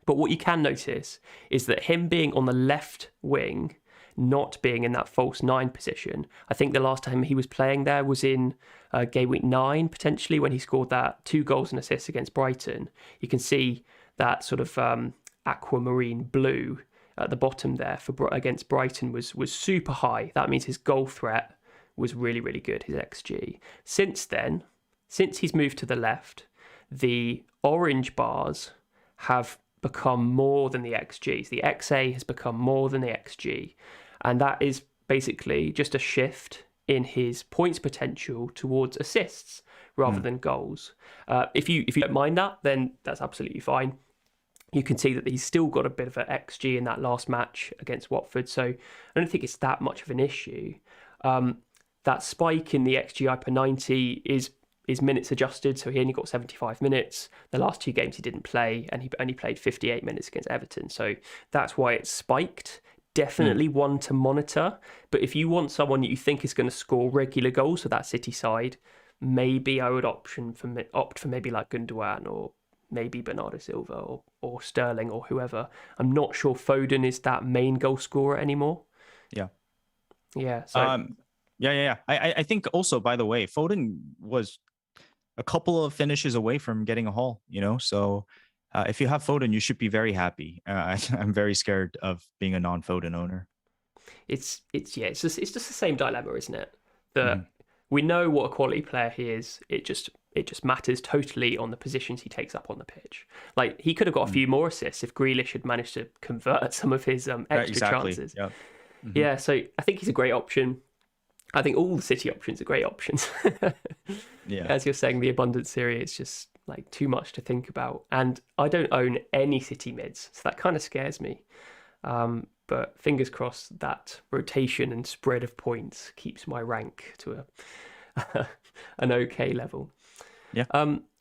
But what you can notice is that him being on the left wing, not being in that false 9 position, I think the last time he was playing there was in Gameweek 9, potentially, when he scored that 2 goals and assists against Brighton. You can see that sort of aquamarine blue at the bottom there against Brighton was super high. That means his goal threat was really, really good, his XG. Since then, since he's moved to the left, the orange bars have become more than the XGs. The XA has become more than the XG. And that is basically just a shift in his points potential towards assists rather than goals. If you don't mind that, then that's absolutely fine. You can see that he's still got a bit of an XG in that last match against Watford. So I don't think it's that much of an issue. That spike in the XGI per 90 is minutes adjusted, so he only got 75 minutes. The last 2 games he didn't play, and he only played 58 minutes against Everton. So that's why it's spiked. Definitely one to monitor. But if you want someone that you think is going to score regular goals for that City side, maybe I would opt for maybe like Gundogan or maybe Bernardo Silva or Sterling or whoever. I'm not sure Foden is that main goal scorer anymore. Yeah. Yeah. So. Yeah. I think also, by the way, Foden was a couple of finishes away from getting a haul, So if you have Foden, you should be very happy. I'm very scared of being a non-Foden owner. It's just the same dilemma, isn't it? That we know what a quality player he is. It just matters totally on the positions he takes up on the pitch. Like, he could have got a few more assists if Grealish had managed to convert some of his extra chances. Yeah. Yeah, so I think he's a great option. I think all the City options are great options. Yeah. As you're saying, the abundance theory is just like too much to think about. And I don't own any City mids, so that kind of scares me. But but fingers crossed that rotation and spread of points keeps my rank to an okay level. Yeah.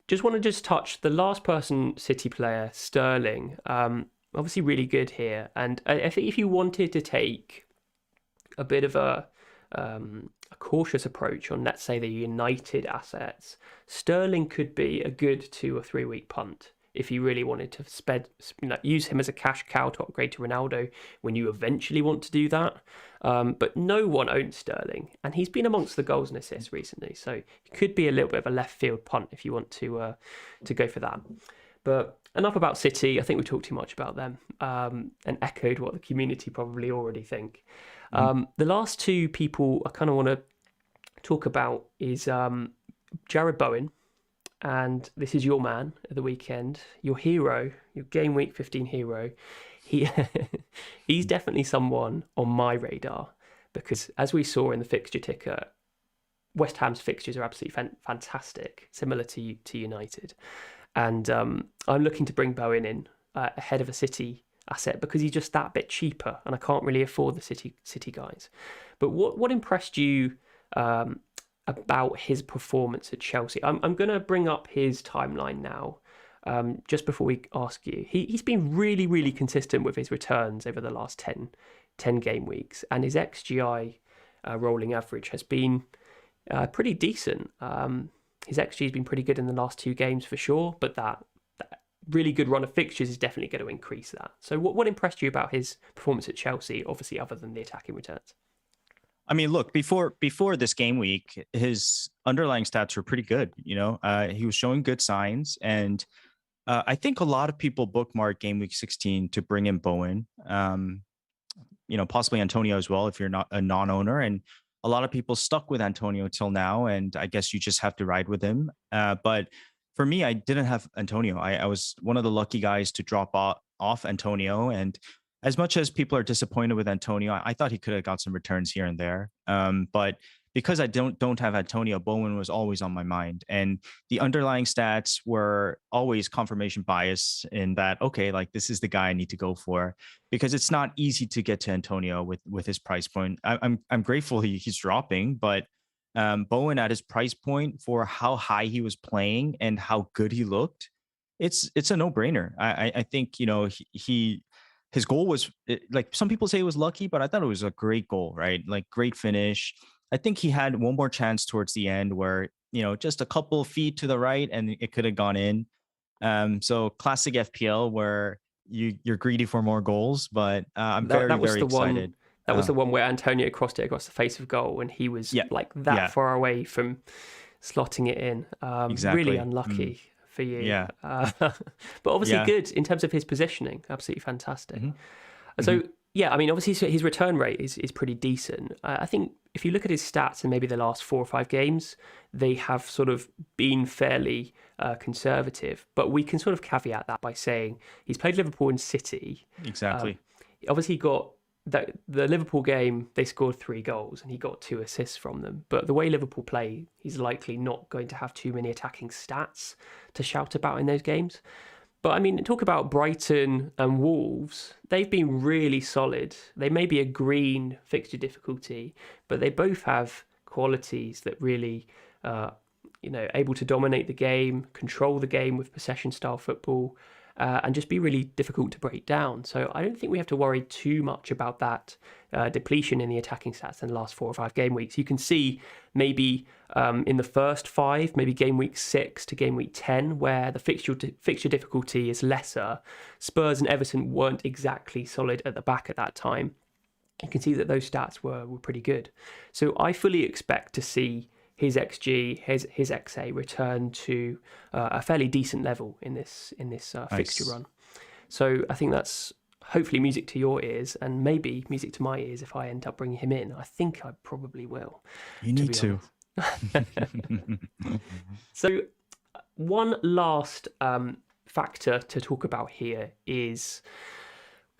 Just want to touch the last person City player, Sterling. Obviously really good here. And I think if you wanted to take a bit of a cautious approach on, let's say, the United assets, Sterling could be a good 2 or 3 week punt if you really wanted to use him as a cash cow to upgrade to Ronaldo when you eventually want to do that. But no one owns Sterling, and he's been amongst the goals and assists recently, so it could be a little bit of a left field punt if you want to go for that. But enough about City. I think we talked too much about them and echoed what the community probably already think. The last two people I kind of want to talk about is Jared Bowen, and this is your man at the weekend, your hero, your game week 15 hero. He's definitely someone on my radar because, as we saw in the fixture ticker, West Ham's fixtures are absolutely fantastic, similar to United. And I'm looking to bring Bowen in ahead of a City asset because he's just that bit cheaper, and I can't really afford the City guys. But what impressed you about his performance at Chelsea? I'm going to bring up his timeline now. Just before we ask you, he's been really, really consistent with his returns over the last 10 game weeks, and his XGI rolling average has been pretty decent. His XG has been pretty good in the last 2 games for sure, but that really good run of fixtures is definitely going to increase that. So what impressed you about his performance at Chelsea, obviously other than the attacking returns? I mean, look, before this game week, his underlying stats were pretty good. He was showing good signs, and I think a lot of people bookmark game week 16 to bring in Bowen. Possibly Antonio as well if you're not a non-owner, and a lot of people stuck with Antonio till now, and I guess you just have to ride with him. But for me, I didn't have Antonio. I was one of the lucky guys to drop off Antonio, and as much as people are disappointed with Antonio, I thought he could have got some returns here and there. But because I don't have Antonio, Bowen was always on my mind, and the underlying stats were always confirmation bias in that, okay, like this is the guy I need to go for, because it's not easy to get to Antonio with his price point. I'm grateful he's dropping, but Bowen at his price point for how high he was playing and how good he looked, it's a no-brainer. I think his goal was, like some people say it was lucky, but I thought it was a great goal, right? Like great finish. I think he had one more chance towards the end where, just a couple feet to the right and it could have gone in. So classic FPL where you're greedy for more goals, but I'm very excited. That was the one where Antonio crossed it across the face of goal, and he was far away from slotting it in. Exactly. Really unlucky for you. Yeah. But obviously good in terms of his positioning. Absolutely fantastic. So, I mean, obviously his return rate is pretty decent. I think if you look at his stats in maybe the last 4 or 5 games, they have sort of been fairly conservative. But we can sort of caveat that by saying he's played Liverpool and City. Exactly. Obviously, he got the Liverpool game, they scored 3 goals and he got 2 assists from them. But the way Liverpool play, he's likely not going to have too many attacking stats to shout about in those games. But I mean, talk about Brighton and Wolves. They've been really solid. They may be a green fixture difficulty, but they both have qualities that really, able to dominate the game, control the game with possession style football, and just be really difficult to break down. So I don't think we have to worry too much about that depletion in the attacking stats in the last 4 or 5 game weeks. You can see maybe in the first 5, maybe game week 6 to game week 10, where the fixture difficulty is lesser. Spurs and Everton weren't exactly solid at the back at that time. You can see that those stats were pretty good. So I fully expect to see his XG, his XA return to a fairly decent level in this fixture run. So I think that's hopefully music to your ears, and maybe music to my ears if I end up bringing him in. I think I probably will. You need to. So one last factor to talk about here is,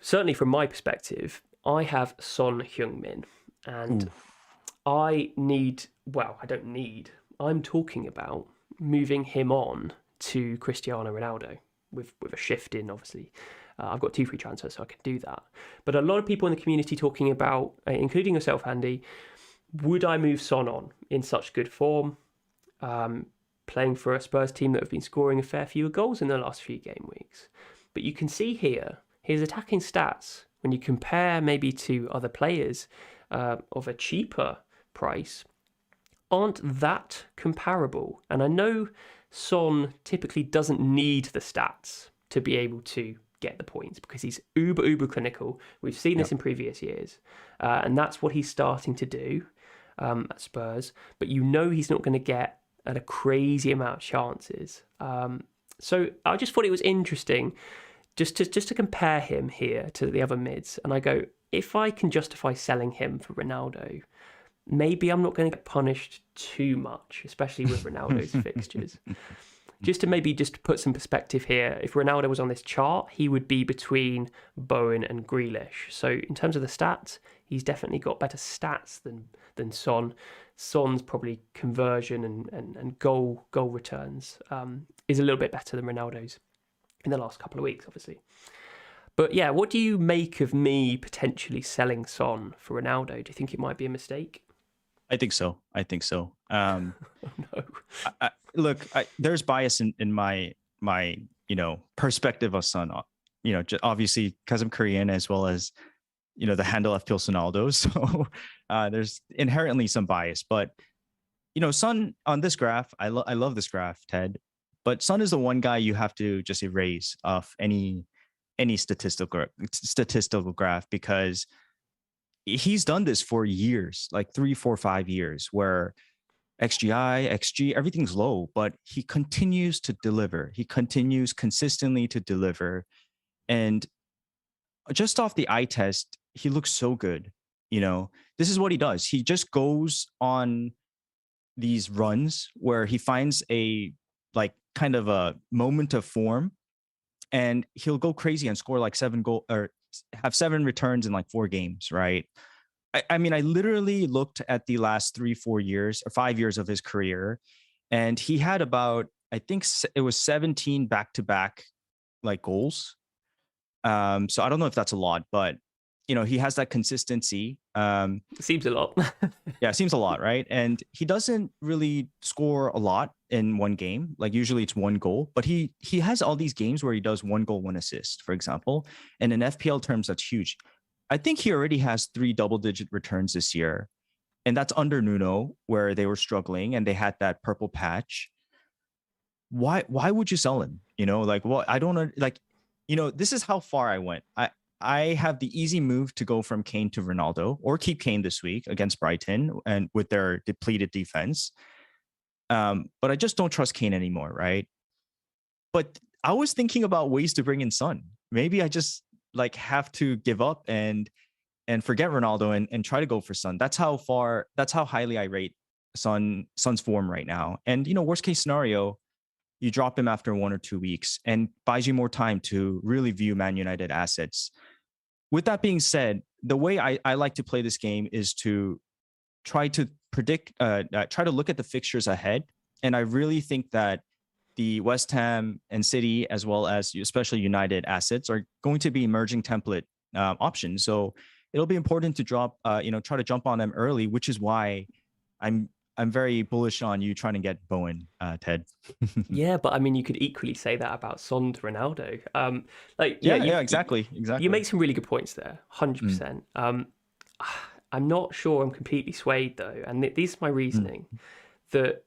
certainly from my perspective, I have Son Heung-min, and I'm talking about moving him on to Cristiano Ronaldo. with a shift in, obviously. I've got 2 free transfers, so I can do that. But a lot of people in the community talking about, including yourself, Andy, would I move Son on in such good form, playing for a Spurs team that have been scoring a fair few goals in the last few game weeks? But you can see here, his attacking stats, when you compare maybe to other players of a cheaper price, aren't that comparable. And I know Son typically doesn't need the stats to be able to get the points because he's uber clinical. We've seen this in previous years, and that's what he's starting to do at Spurs. But you know he's not going to get at a crazy amount of chances. So I just thought it was interesting just to compare him here to the other mids. And I go, if I can justify selling him for Ronaldo, maybe I'm not going to get punished too much, especially with Ronaldo's fixtures. Just to put some perspective here, if Ronaldo was on this chart, he would be between Bowen and Grealish. So in terms of the stats, he's definitely got better stats than Son. Son's probably conversion and goal returns is a little bit better than Ronaldo's in the last couple of weeks, obviously. But yeah, what do you make of me potentially selling Son for Ronaldo? Do you think it might be a mistake? I think so. Oh, no. Look, there's bias in my perspective of Son. Obviously because I'm Korean, as well as the handle FPL Ronaldo. So there's inherently some bias. But Son on this graph, I love this graph, Ted. But Son is the one guy you have to just erase off any statistical graph, because he's done this for years, like 3, 4, 5 years, where XG, everything's low, but he continues to deliver. He continues consistently to deliver. And just off the eye test, he looks so good. This is what he does. He just goes on these runs where he finds a kind of a moment of form, and he'll go crazy and score like 7 goals or have 7 returns in like 4 games, right? I mean, I literally looked at the last 3, 4 years or 5 years of his career, and he had about, I think it was 17 back-to-back goals. So I don't know if that's a lot, but he has that consistency. It seems a lot. Yeah, it seems a lot, right? And he doesn't really score a lot in one game. Like usually it's 1 goal, but he has all these games where he does 1 goal, 1 assist, for example. And in FPL terms, that's huge. I think he already has 3 double-digit returns this year. And that's under Nuno, where they were struggling and they had that purple patch. Why would you sell him? I don't know. This is how far I went. I have the easy move to go from Kane to Ronaldo, or keep Kane this week against Brighton and with their depleted defense. But I just don't trust Kane anymore, right? But I was thinking about ways to bring in Son. Maybe I just have to give up and forget Ronaldo and try to go for Son. That's how highly I rate Son's form right now. And worst case scenario, you drop him after 1 or 2 weeks and buys you more time to really view Man United assets. With that being said, the way I like to play this game is to try to predict, try to look at the fixtures ahead. And I really think that the West Ham and City, as well as especially United assets, are going to be emerging template options. So it'll be important to try to jump on them early, which is why I'm very bullish on you trying to get Bowen, Ted. Yeah, but I mean, you could equally say that about Son to Ronaldo. Exactly. You make some really good points there, 100%. I'm not sure I'm completely swayed though, and this is my reasoning. That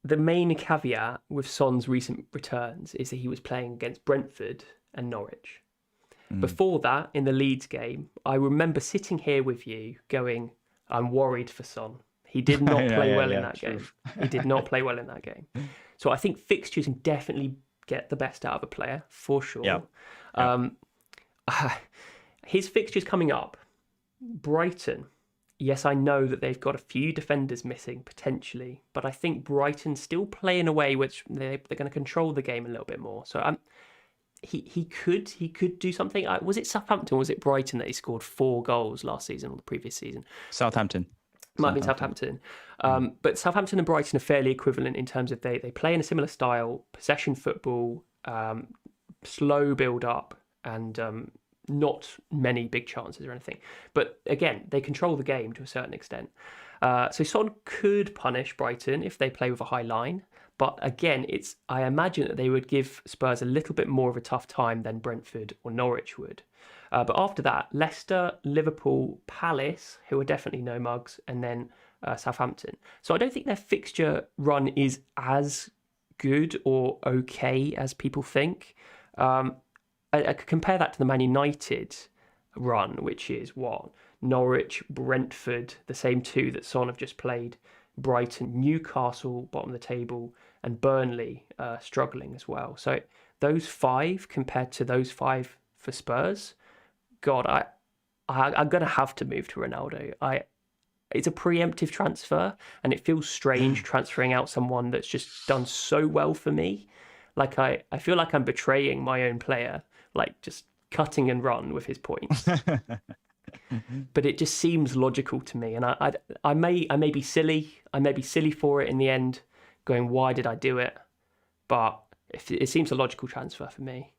the main caveat with Son's recent returns is that he was playing against Brentford and Norwich. Before that, in the Leeds game, I remember sitting here with you going, I'm worried for Son. He did not play well in that game. He did not play well in that game. So I think fixtures can definitely get the best out of a player, for sure. His fixtures coming up, Brighton. Yes, I know that they've got a few defenders missing, potentially. But I think Brighton still play in a way which they're going to control the game a little bit more. So he could do something. Was it Southampton or was it Brighton that he scored 4 goals last season or the previous season? Southampton. Might be Southampton. But Southampton and Brighton are fairly equivalent in terms of they play in a similar style, possession football, slow build up, and not many big chances or anything. But again, they control the game to a certain extent. So Son could punish Brighton if they play with a high line. But again, I imagine that they would give Spurs a little bit more of a tough time than Brentford or Norwich would. But after that, Leicester, Liverpool, Palace, who are definitely no mugs, and then Southampton. So I don't think their fixture run is as good or okay as people think. I could compare that to the Man United run, which is what? Norwich, Brentford, the same two that Son have just played, Brighton, Newcastle, bottom of the table, and Burnley struggling as well. So those 5 compared to those 5 for Spurs, God, I'm going to have to move to Ronaldo. It's a preemptive transfer, and it feels strange transferring out someone that's just done so well for me. Like I feel like I'm betraying my own player, like just cutting and run with his points. But it just seems logical to me, and I may be silly. I may be silly for it in the end, going, why did I do it? But it seems a logical transfer for me.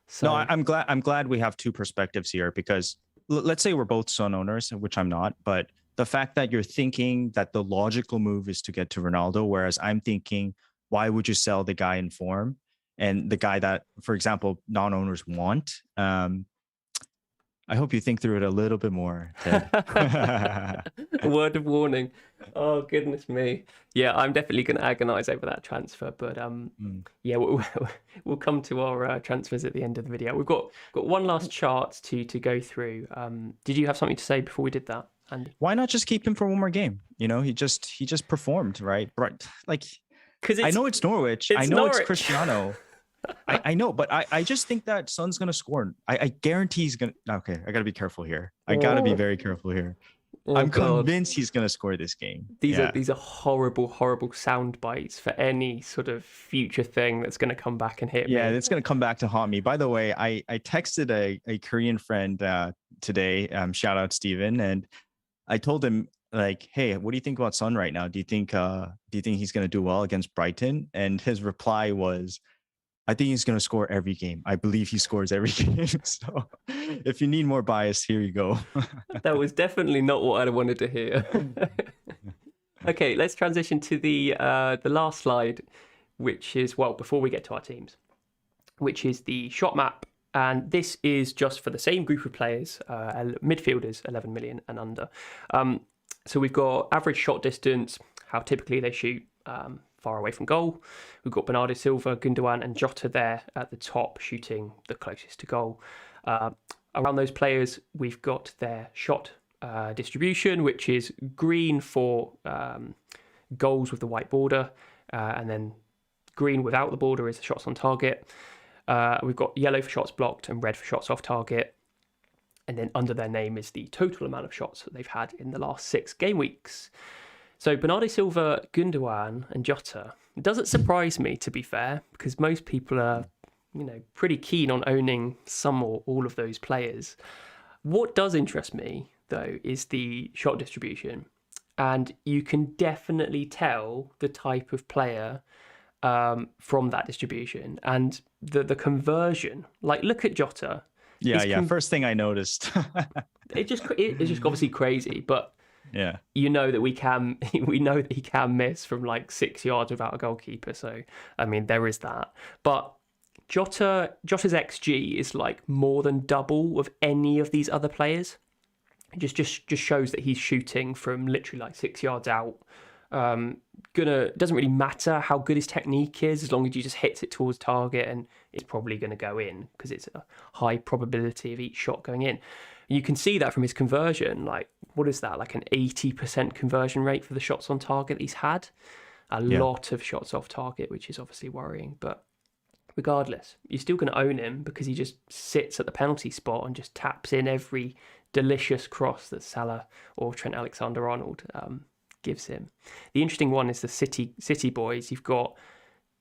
So No, I'm glad we have two perspectives here, because let's say we're both Son owners, which I'm not, but the fact that you're thinking that the logical move is to get to Ronaldo, whereas I'm thinking, why would you sell the guy in form and the guy that, for example, non-owners want? I hope you think through it a little bit more, Ted. Word of warning. Oh, goodness me. Yeah, I'm definitely going to agonize over that transfer. But yeah, we'll come to our transfers at the end of the video. We've got one last chart to go through. Did you have something to say before we did that, Andy? Why not just keep him for one more game? You know, he just performed, right? Like, because I know it's Norwich. I know Norwich. It's Cristiano. I know, but I just think that Son's going to score. I guarantee he's going to. Okay, I got to be careful here. I got to be very careful here. I'm convinced he's going to score this game. These are horrible, horrible sound bites for any sort of future thing that's going to come back and hit me. Yeah, it's going to come back to haunt me. By the way, I texted a Korean friend today. Shout out Steven. And I told him, like, hey, what do you think about Son right now? Do you think he's going to do well against Brighton? And his reply was, I think he's going to score every game. I believe he scores every game. So if you need more bias, here you go. That was definitely not what I wanted to hear. Okay, let's transition to the last slide, which is, well, before we get to our teams, which is the shot map. And this is just for the same group of players, midfielders, 11 million and under. So we've got average shot distance, how typically they shoot, far away from goal. We've got Bernardo Silva, Gundogan and Jota there at the top, shooting the closest to goal. Around those players, we've got their shot distribution, which is green for goals with the white border, and then green without the border is the shots on target. We've got yellow for shots blocked and red for shots off target. And then under their name is the total amount of shots that they've had in the last 6 game weeks. So Bernardo Silva, Gundogan and Jota, it doesn't surprise me, to be fair, because most people are, pretty keen on owning some or all of those players. What does interest me, though, is the shot distribution. And you can definitely tell the type of player from that distribution. And the conversion, like, look at Jota. First thing I noticed. It's just obviously crazy, but yeah, we know that he can miss from like 6 yards without a goalkeeper. So I mean, there is that. But Jota's XG is like more than double of any of these other players. It just shows that he's shooting from literally like 6 yards out. Doesn't really matter how good his technique is, as long as he just hits it towards target, and it's probably going to go in because it's a high probability of each shot going in. You can see that from his conversion. Like, what is that? Like an 80% conversion rate for the shots on target he's had. A lot of shots off target, which is obviously worrying. But regardless, you're still going to own him because he just sits at the penalty spot and just taps in every delicious cross that Salah or Trent Alexander-Arnold gives him. The interesting one is the City boys. You've got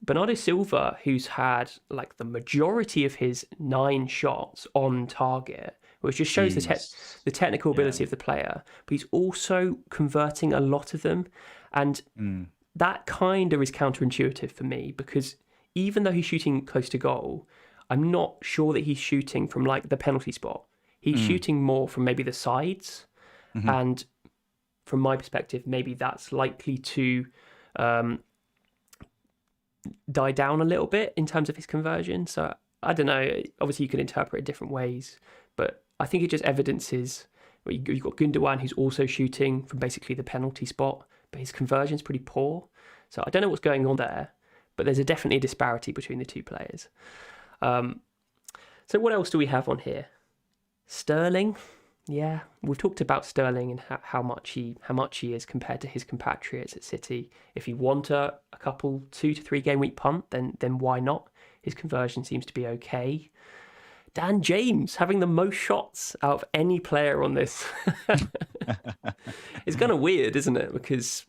Bernardo Silva, who's had like the majority of his 9 shots on target, which just shows the technical ability of the player, but he's also converting a lot of them. And that kind of is counterintuitive for me, because even though he's shooting close to goal, I'm not sure that he's shooting from like the penalty spot. He's shooting more from maybe the sides, and from my perspective, maybe that's likely to die down a little bit in terms of his conversion. So I don't know. Obviously, you can interpret it different ways, but I think it just evidences. You've got Gundogan, who's also shooting from basically the penalty spot, but his conversion's pretty poor. So I don't know what's going on there, but there's definitely a disparity between the two players. So what else do we have on here? Sterling. Yeah, we've talked about Sterling and how much he is compared to his compatriots at City. If you want a couple 2 to 3 game week punt, then why not? His conversion seems to be okay. Dan James having the most shots out of any player on this. It's kind of weird, isn't it? Because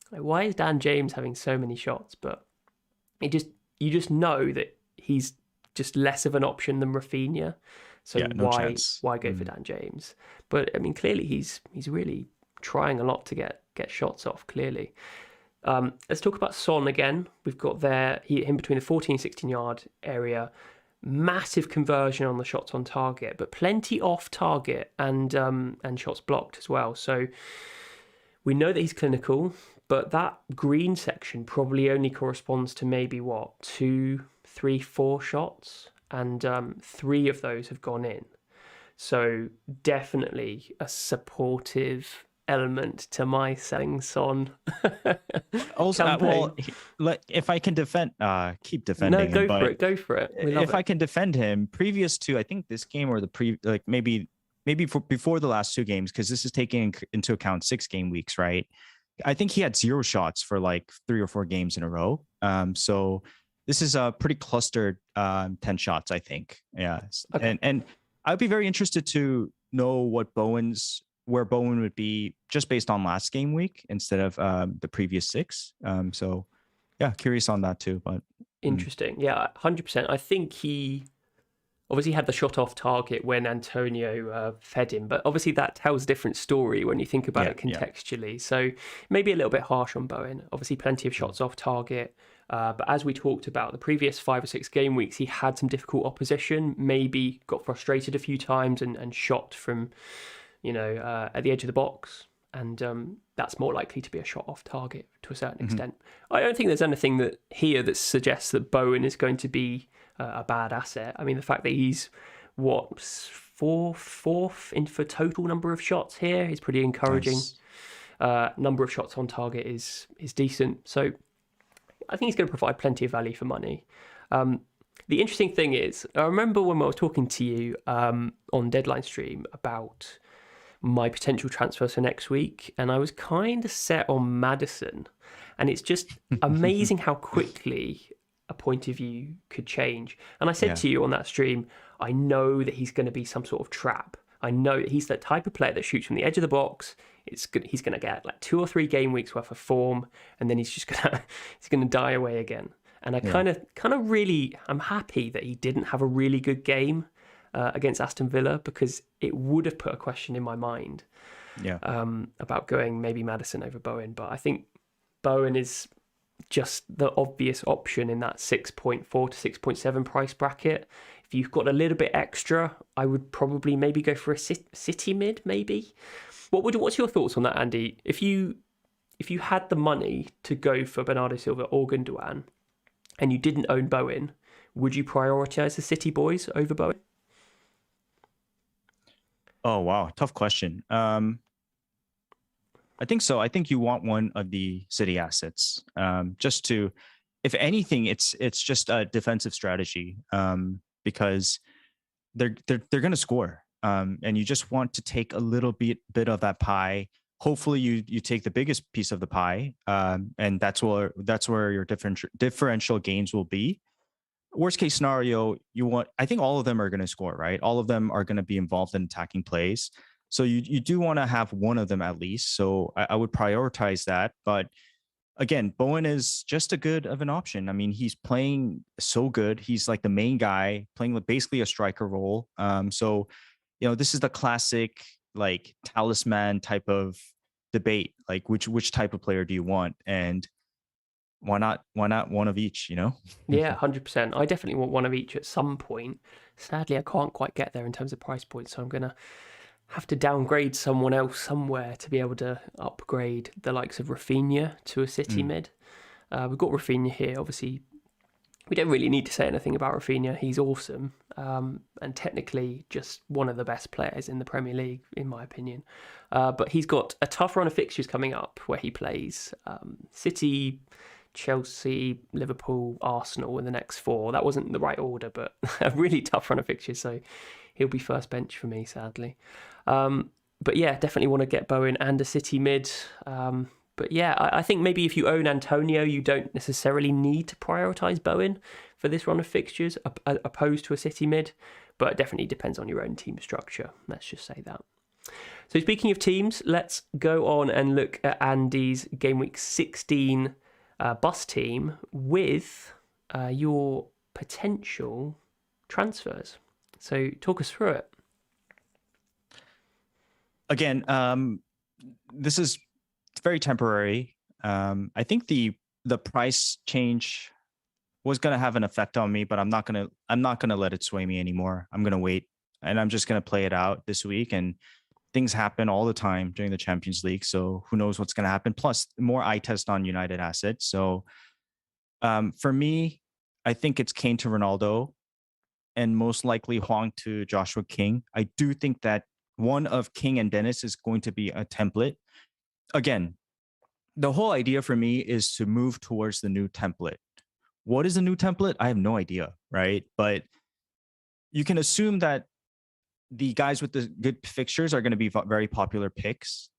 why is Dan James having so many shots? But you just know that he's just less of an option than Rafinha. So why go for Dan James? But I mean, clearly he's really trying a lot to get shots off. Clearly, let's talk about Son again. We've got him between the 14 and 16 yard area. Massive conversion on the shots on target, but plenty off target and shots blocked as well. So we know that he's clinical, but that green section probably only corresponds to maybe 2, 3, 4 shots. And 3 of those have gone in. So definitely a supportive element to my selling Son. Also, if I can keep defending him. Go for it. If I can defend him, previous to I think this game or maybe before the last 2 games, because this is taking into account 6 game weeks, right? I think he had 0 shots for like 3 or 4 games in a row. So this is a pretty clustered 10 shots, I think. Yeah. Okay. And I'd be very interested to know where Bowen would be just based on last game week instead of the previous 6. So yeah, curious on that too. But interesting. Yeah, 100%. I think he obviously had the shot off target when Antonio fed him, but obviously that tells a different story when you think about it contextually. Yeah. So maybe a little bit harsh on Bowen. Obviously plenty of shots off target. But as we talked about, the previous 5 or 6 game weeks, he had some difficult opposition, maybe got frustrated a few times and shot from, at the edge of the box. And that's more likely to be a shot off target to a certain extent. I don't think there's anything that suggests that Bowen is going to be a bad asset. I mean, the fact that he's, fourth in for total number of shots here is pretty encouraging. Nice. Number of shots on target is decent. So I think he's going to provide plenty of value for money. The interesting thing is, I remember when I was talking to you on Deadline Stream about my potential transfers for next week, and I was kind of set on Maddison. And it's just amazing how quickly a point of view could change. And I said to you on that stream, I know that he's going to be some sort of trap. I know that he's that type of player that shoots from the edge of the box. He's going to get like 2 or 3 game weeks worth of form, and then he's just going to die away again. And I kind of really, I'm happy that he didn't have a really good game against Aston Villa, because it would have put a question in my mind about going maybe Maddison over Bowen. But I think Bowen is just the obvious option in that 6.4 to 6.7 price bracket. If you've got a little bit extra, I would probably maybe go for a City mid, maybe. What's your thoughts on that, Andy? If you had the money to go for Bernardo Silva or Gundogan and you didn't own Bowen, would you prioritise the City boys over Bowen? Oh, wow. Tough question. I think so. I think you want one of the City assets. Just to, if anything, it's just a defensive strategy, because they're going to score. And you just want to take a little bit of that pie. Hopefully you take the biggest piece of the pie, and that's where your differential gains will be. Worst case scenario, I think all of them are going to score, right? All of them are going to be involved in attacking plays. So you do want to have one of them at least. So I would prioritize that. But again, Bowen is just a good of an option. I mean, he's playing so good. He's like the main guy playing basically a striker role. So this is the classic like talisman type of debate, like which type of player do you want? And why not? Why not one of each? Yeah, 100%. I definitely want one of each at some point. Sadly, I can't quite get there in terms of price points, so I'm going to have to downgrade someone else somewhere to be able to upgrade the likes of Rafinha to a City Mm. mid. We've got Rafinha here. Obviously, we don't really need to say anything about Rafinha. He's awesome, and technically just one of the best players in the Premier League, in my opinion. But he's got a tough run of fixtures coming up where he plays City, Chelsea, Liverpool, Arsenal in the next four. That wasn't the right order, but a really tough run of fixtures. So he'll be first bench for me, sadly. But yeah, definitely want to get Bowen and a City mid. But yeah, I think maybe if you own Antonio, you don't necessarily need to prioritise Bowen for this run of fixtures, opposed to a City mid. But it definitely depends on your own team structure. Let's just say that. So speaking of teams, let's go on and look at Andy's Game Week 16 bus team with your potential transfers. So talk us through it. Again, this is very temporary. I think the price change was going to have an effect on me, but I'm not going to let it sway me anymore. I'm going to wait, and I'm just going to play it out this week. And things happen all the time during the Champions League, so who knows what's going to happen. Plus, more eye test on United assets. So for me, I think it's Kane to Ronaldo, and most likely Hwang to Joshua King. I do think that one of King and Dennis is going to be a template. Again, the whole idea for me is to move towards the new template. What is a new template? I have no idea, right? But you can assume that the guys with the good fixtures are going to be very popular picks.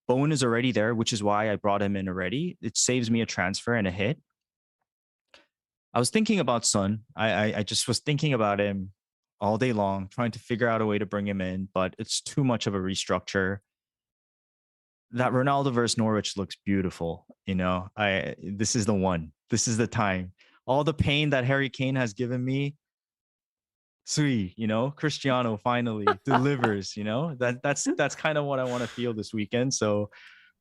Bowen is already there, which is why I brought him in already. It saves me a transfer and a hit. I was thinking about Son. I just was thinking about him all day long, trying to figure out a way to bring him in, but it's too much of a restructure. That Ronaldo versus Norwich looks beautiful. This is the one. This is the time. All the pain that Harry Kane has given me, sweet, Cristiano finally delivers. That's kind of what I want to feel this weekend. So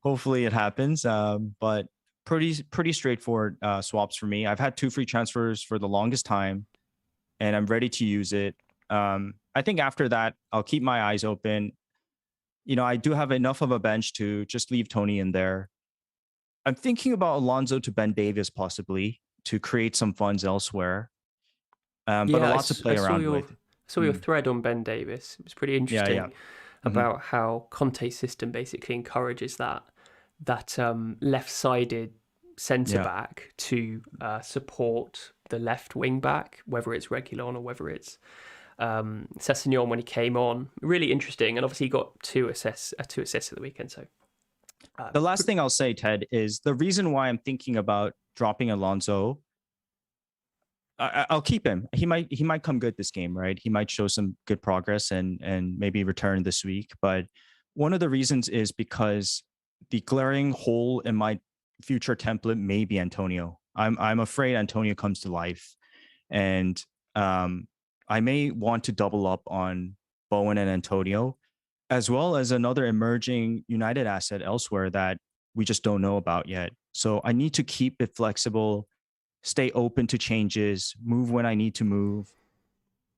hopefully it happens. But pretty straightforward swaps for me. I've had 2 free transfers for the longest time, and I'm ready to use it. I think after that, I'll keep my eyes open. I do have enough of a bench to just leave Tony in there. I'm thinking about Alonso to Ben Davis possibly to create some funds elsewhere. But a lot to play around with. I saw your thread on Ben Davis. It was pretty interesting about how Conte's system basically encourages that left-sided centre-back to support the left wing-back, whether it's Reguilon or whether it's Sessegnon when he came on. Really interesting. And obviously he got two assists at the weekend. So the last thing I'll say, Ted, is the reason why I'm thinking about dropping Alonso. I'll keep him. He might come good this game, right? He might show some good progress and maybe return this week. But one of the reasons is because the glaring hole in my future template may be Antonio. I'm afraid Antonio comes to life, and I may want to double up on Bowen and Antonio, as well as another emerging United asset elsewhere that we just don't know about yet. So I need to keep it flexible, stay open to changes, move when I need to move,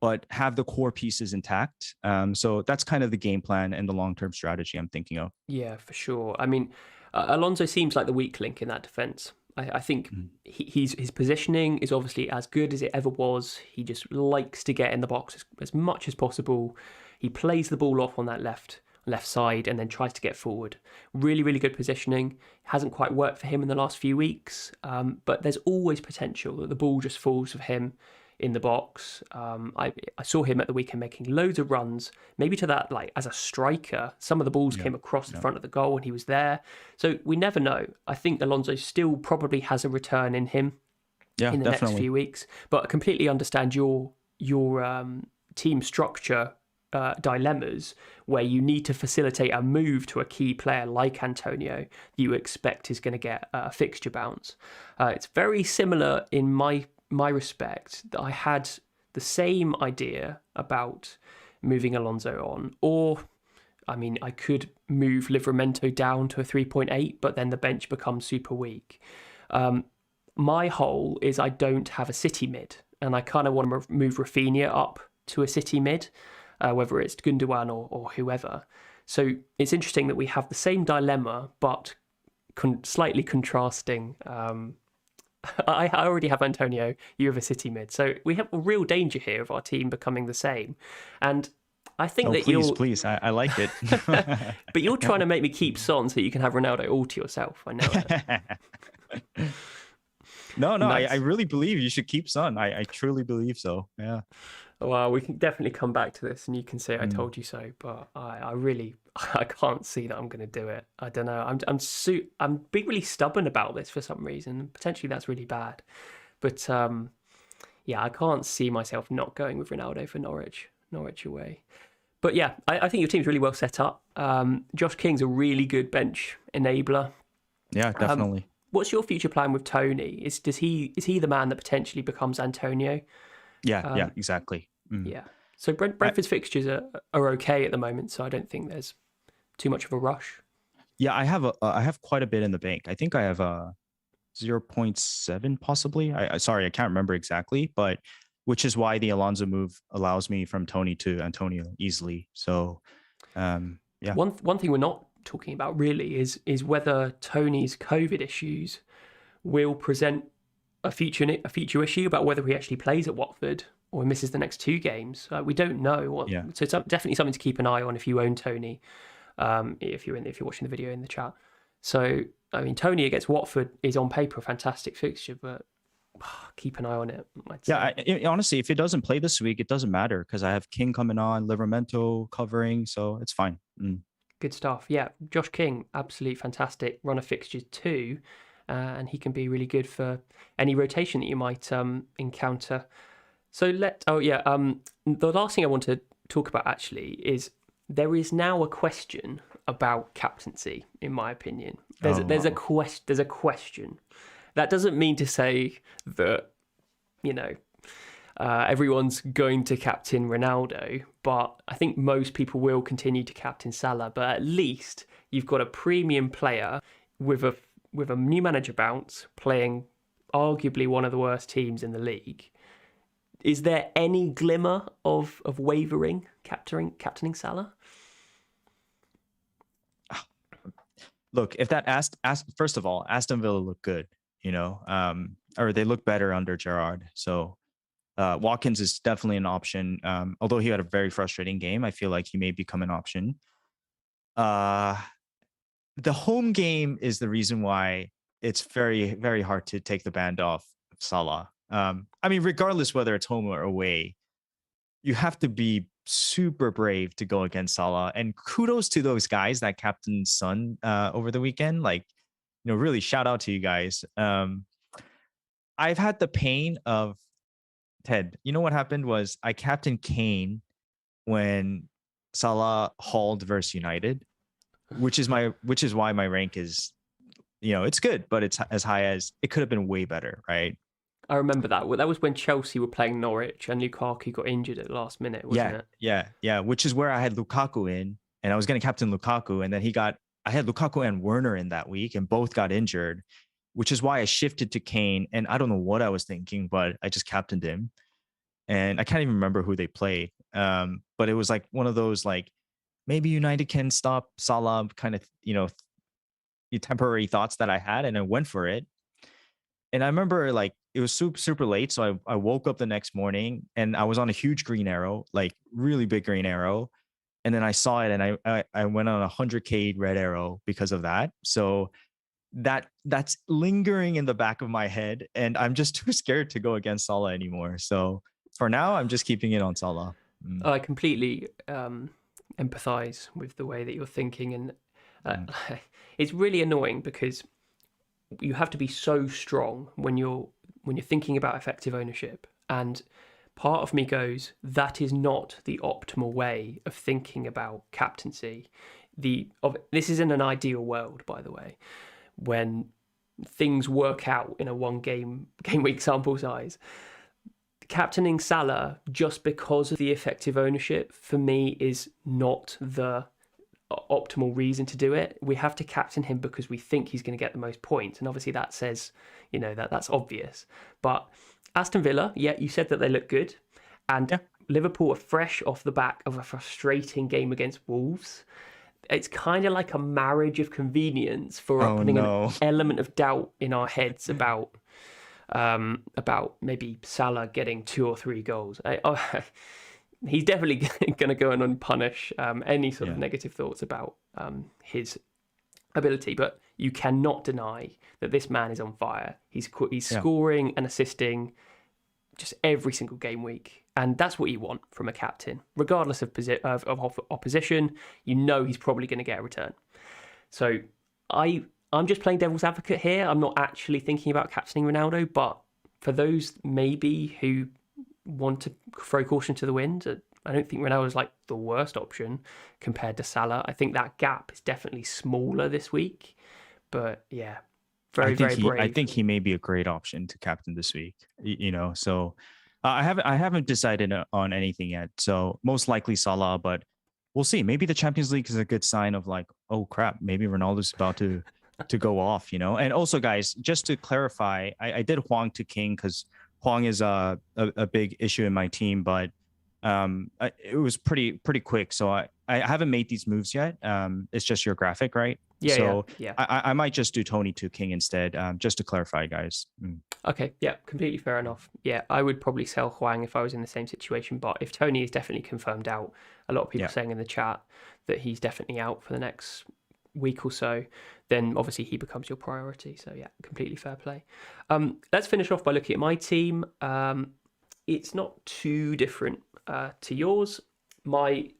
but have the core pieces intact. So that's kind of the game plan and the long-term strategy I'm thinking of. Yeah, for sure. I mean, Alonso seems like the weak link in that defence. I think his positioning is obviously as good as it ever was. He just likes to get in the box as much as possible. He plays the ball off on that left side and then tries to get forward. Really, really good positioning. Hasn't quite worked for him in the last few weeks, but there's always potential that the ball just falls for him in the box. I saw him at the weekend making loads of runs, maybe to that, like as a striker, some of the balls came across the front of the goal and he was there. So we never know. I think Alonso still probably has a return in him in the next few weeks, but I completely understand your team structure dilemmas where you need to facilitate a move to a key player like Antonio that you expect is going to get a fixture bounce. It's very similar in my respect that I had the same idea about moving Alonso on, or I mean, I could move Livramento down to a 3.8, but then the bench becomes super weak. my hole is I don't have a City mid, and I kind of want to move Rafinha up to a City mid, whether it's Gundogan or whoever. So it's interesting that we have the same dilemma, but slightly contrasting. I already have Antonio, you have a City mid. So we have a real danger here of our team becoming the same. And I think that please, I like it. But you're trying to make me keep Son so you can have Ronaldo all to yourself. I know it. No, nice. I really believe you should keep Son. I truly believe so. Yeah. Well, we can definitely come back to this and you can say I told you so, but I can't see that I'm going to do it. I don't know. I'm being really stubborn about this for some reason. Potentially that's really bad. But yeah, I can't see myself not going with Ronaldo for Norwich away. But yeah, I think your team's really well set up. Josh King's a really good bench enabler. Yeah, definitely. What's your future plan with Tony? Is he the man that potentially becomes Antonio? Yeah, exactly. Yeah. So Brentford's fixtures are okay at the moment, so I don't think there's too much of a rush. Yeah, I have quite a bit in the bank. I think I have a 0.7 possibly. Sorry, I can't remember exactly, but which is why the Alonso move allows me from Tony to Antonio easily. So, yeah. One thing we're not talking about really is whether Tony's COVID issues will present a future issue about whether he actually plays at Watford or misses the next 2 games. We don't know. So it's definitely something to keep an eye on if you own Tony. If you're watching the video in the chat. So I mean, Tony against Watford is on paper a fantastic fixture, but keep an eye on it. Honestly, if it doesn't play this week, it doesn't matter because I have King coming on, Livramento covering, so it's fine. Good stuff. Yeah, Josh King, absolutely fantastic. Run of fixtures too, and he can be really good for any rotation that you might encounter. So the last thing I want to talk about actually is there is now a question about captaincy, in my opinion. There's a question. That doesn't mean to say that, everyone's going to captain Ronaldo, but I think most people will continue to captain Salah. But at least you've got a premium player with a new manager bounce playing arguably one of the worst teams in the league. Is there any glimmer of wavering captaining Salah? Look, if that first of all, Aston Villa look good, or they look better under Gerrard. So Watkins is definitely an option. Although he had a very frustrating game, I feel like he may become an option. The home game is the reason why it's very, very hard to take the band off of Salah. I mean, regardless whether it's home or away, you have to be super brave to go against Salah. And kudos to those guys that captained Son over the weekend. Really shout out to you guys. I've had the pain of Ted. You know what happened was I captained Kane when Salah hauled versus United, which is why my rank is, it's good, but it's as high as it could have been way better, right? I remember that. That was when Chelsea were playing Norwich and Lukaku got injured at the last minute, wasn't it? Yeah. Which is where I had Lukaku in, and I was going to captain Lukaku, and then I had Lukaku and Werner in that week, and both got injured, which is why I shifted to Kane. And I don't know what I was thinking, but I just captained him, and I can't even remember who they played. But it was like one of those maybe United can stop Salah kind of temporary thoughts that I had, and I went for it. And I remember it was super, super late. So I woke up the next morning and I was on a huge green arrow, really big green arrow. And then I saw it and I went on 100K red arrow because of that. So that's lingering in the back of my head. And I'm just too scared to go against Salah anymore. So for now, I'm just keeping it on Salah. I completely empathize with the way that you're thinking. And it's really annoying because you have to be so strong when you're thinking about effective ownership, and part of me goes, that is not the optimal way of thinking about captaincy. This is in an ideal world, by the way, when things work out in a one game week sample size. Captaining Salah just because of the effective ownership for me is not the optimal reason to do it. We have to captain him because we think he's going to get the most points, and obviously that says, that's obvious. But Aston Villa, yeah, you said that they look good, and Liverpool are fresh off the back of a frustrating game against Wolves. It's kind of like a marriage of convenience for putting an element of doubt in our heads about maybe Salah getting 2 or 3 goals. He's definitely going to go and punish any sort of negative thoughts about his ability. But you cannot deny that this man is on fire. He's scoring and assisting just every single game week. And that's what you want from a captain. Regardless of opposition, he's probably going to get a return. So I'm just playing devil's advocate here. I'm not actually thinking about captaining Ronaldo, but for those maybe who want to throw caution to the wind, I don't think Ronaldo is like the worst option compared to Salah. I think that gap is definitely smaller this week. But yeah, very brave. I think he may be a great option to captain this week. So I haven't decided on anything yet. So most likely Salah, but we'll see. Maybe the Champions League is a good sign of like, oh crap, maybe Ronaldo's about to go off. And also, guys, just to clarify, I did Hwang to King because Hwang is a big issue in my team, but it was pretty quick. So I haven't made these moves yet. It's just your graphic, right? Yeah. So yeah. I might just do Tony to King instead, just to clarify, guys. Okay, yeah, completely fair enough. Yeah, I would probably sell Hwang if I was in the same situation, but if Tony is definitely confirmed out, a lot of people saying in the chat that he's definitely out for the next week or so, then obviously he becomes your priority. So yeah, completely fair play. Let's finish off by looking at my team. It's not too different to yours. My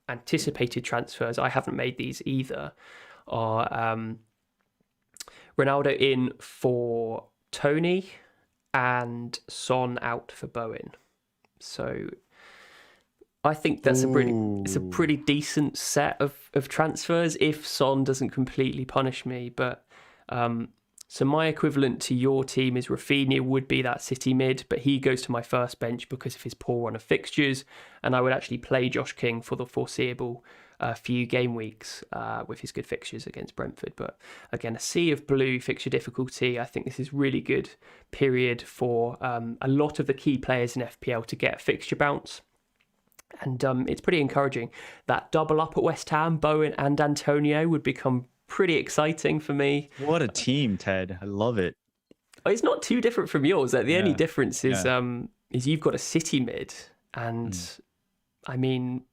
anticipated transfers, I haven't made these either, are Ronaldo in for Tony and Son out for Bowen. So I think that's a pretty decent set of transfers if Son doesn't completely punish me. But so my equivalent to your team is Rafinha would be that City mid, but he goes to my first bench because of his poor run of fixtures, and I would actually play Josh King for the foreseeable few game weeks with his good fixtures against Brentford. But again, a sea of blue fixture difficulty. I think this is really good period for a lot of the key players in FPL to get a fixture bounce. And it's pretty encouraging. That double up at West Ham, Bowen and Antonio would become pretty exciting for me. What a team, Ted. I love it. It's not too different from yours. The only difference is you've got a City mid, and I mean,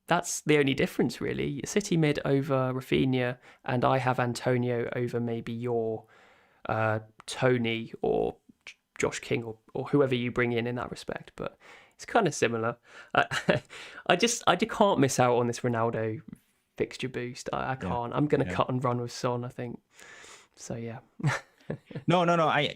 that's the only difference really. City mid over Rafinha, and I have Antonio over maybe your Tony or Josh King or whoever you bring in that respect. But it's kind of similar. I can't miss out on this Ronaldo fixture boost. I can't. I'm going to cut and run with Son, I think. So yeah. No. I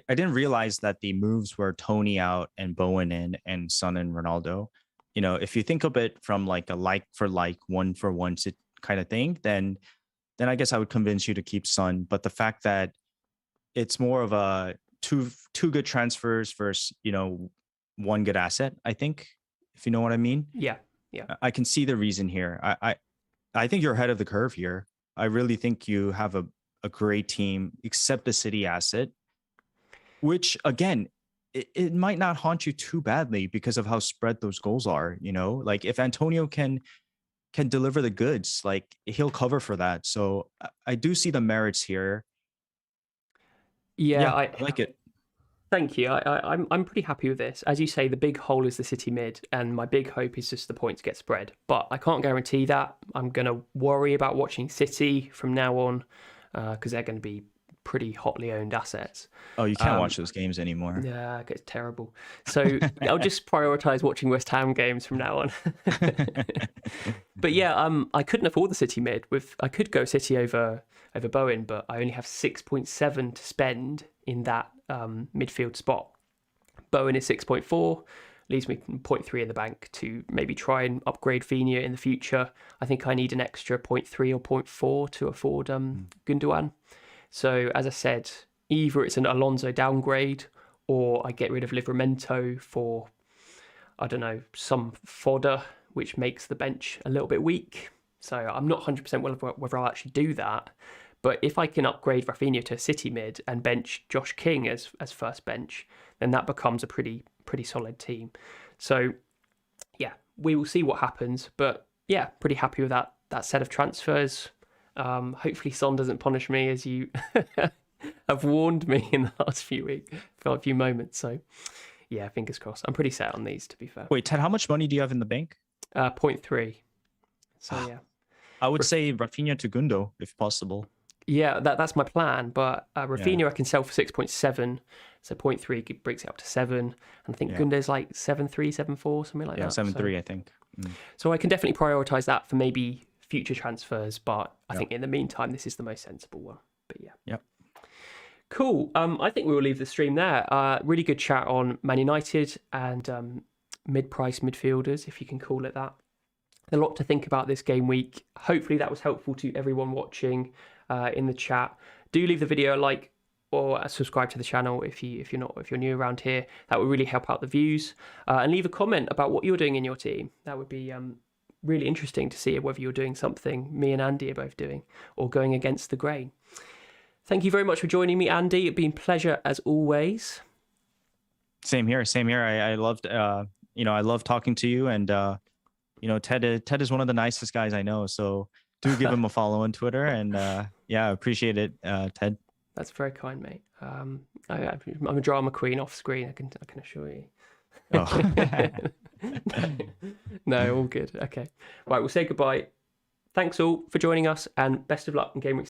didn't realize that the moves were Tony out and Bowen in and Son and Ronaldo. If you think of it from like a like for like, one for one kind of thing, then I guess I would convince you to keep Son. But the fact that it's more of a two good transfers versus one good asset, I think, if you know what I mean. Yeah. I can see the reason here. I think you're ahead of the curve here. I really think you have a great team, except the City asset, which again, it might not haunt you too badly because of how spread those goals are. Like if Antonio can deliver the goods, like he'll cover for that. So I do see the merits here. Yeah, I like it. Thank you. I'm pretty happy with this. As you say, the big hole is the City mid, and my big hope is just the points get spread. But I can't guarantee that. I'm going to worry about watching City from now on because they're going to be pretty hotly owned assets. Oh, you can't watch those games anymore. Yeah, it's terrible. So I'll just prioritize watching West Ham games from now on. But yeah, I couldn't afford the City mid. I could go City over Bowen, but I only have 6.7 to spend in that midfield spot. Bowen is 6.4, leaves me 0.3 in the bank to maybe try and upgrade Fina in the future. I think I need an extra 0.3 or 0.4 to afford Gundogan. So as I said, either it's an Alonso downgrade or I get rid of Livramento for, I don't know, some fodder, which makes the bench a little bit weak. So I'm not 100% whether I'll actually do that. But if I can upgrade Rafinha to a City mid and bench Josh King as first bench, then that becomes a pretty solid team. So yeah, we will see what happens. But yeah, pretty happy with that set of transfers. Hopefully Son doesn't punish me, as you have warned me in the last few moments. So yeah, fingers crossed. I'm pretty set on these, to be fair. Wait, Ted, how much money do you have in the bank? 0.3. So yeah. I would say Rafinha to Gundo, if possible. Yeah, that's my plan. But Rafinha I can sell for 6.7. So 0.3 breaks it up to 7. And I think Gundo's like 7.3, 7.4, something like that. Yeah, 7.3, I think. So I can definitely prioritise that for maybe future transfers. But I think in the meantime, this is the most sensible one. But yeah. Yep. Cool. I think we will leave the stream there. Really good chat on Man United and mid-price midfielders, if you can call it that. A lot to think about this game week. Hopefully that was helpful to everyone watching in the chat. Do leave the video a like or subscribe to the channel if you're new around here. That would really help out the views. And leave a comment about what you're doing in your team. That would be really interesting to see whether you're doing something me and Andy are both doing or going against the grain. Thank you very much for joining me, Andy. It's been a pleasure as always. Same here. I loved I love talking to you, and Ted is one of the nicest guys I know. So do give him a follow on Twitter, and appreciate it, Ted. That's very kind, mate. I'm a drama queen off screen. I can assure you. Oh. No, all good. Okay. Right, we'll say goodbye. Thanks all for joining us, and best of luck in Game Week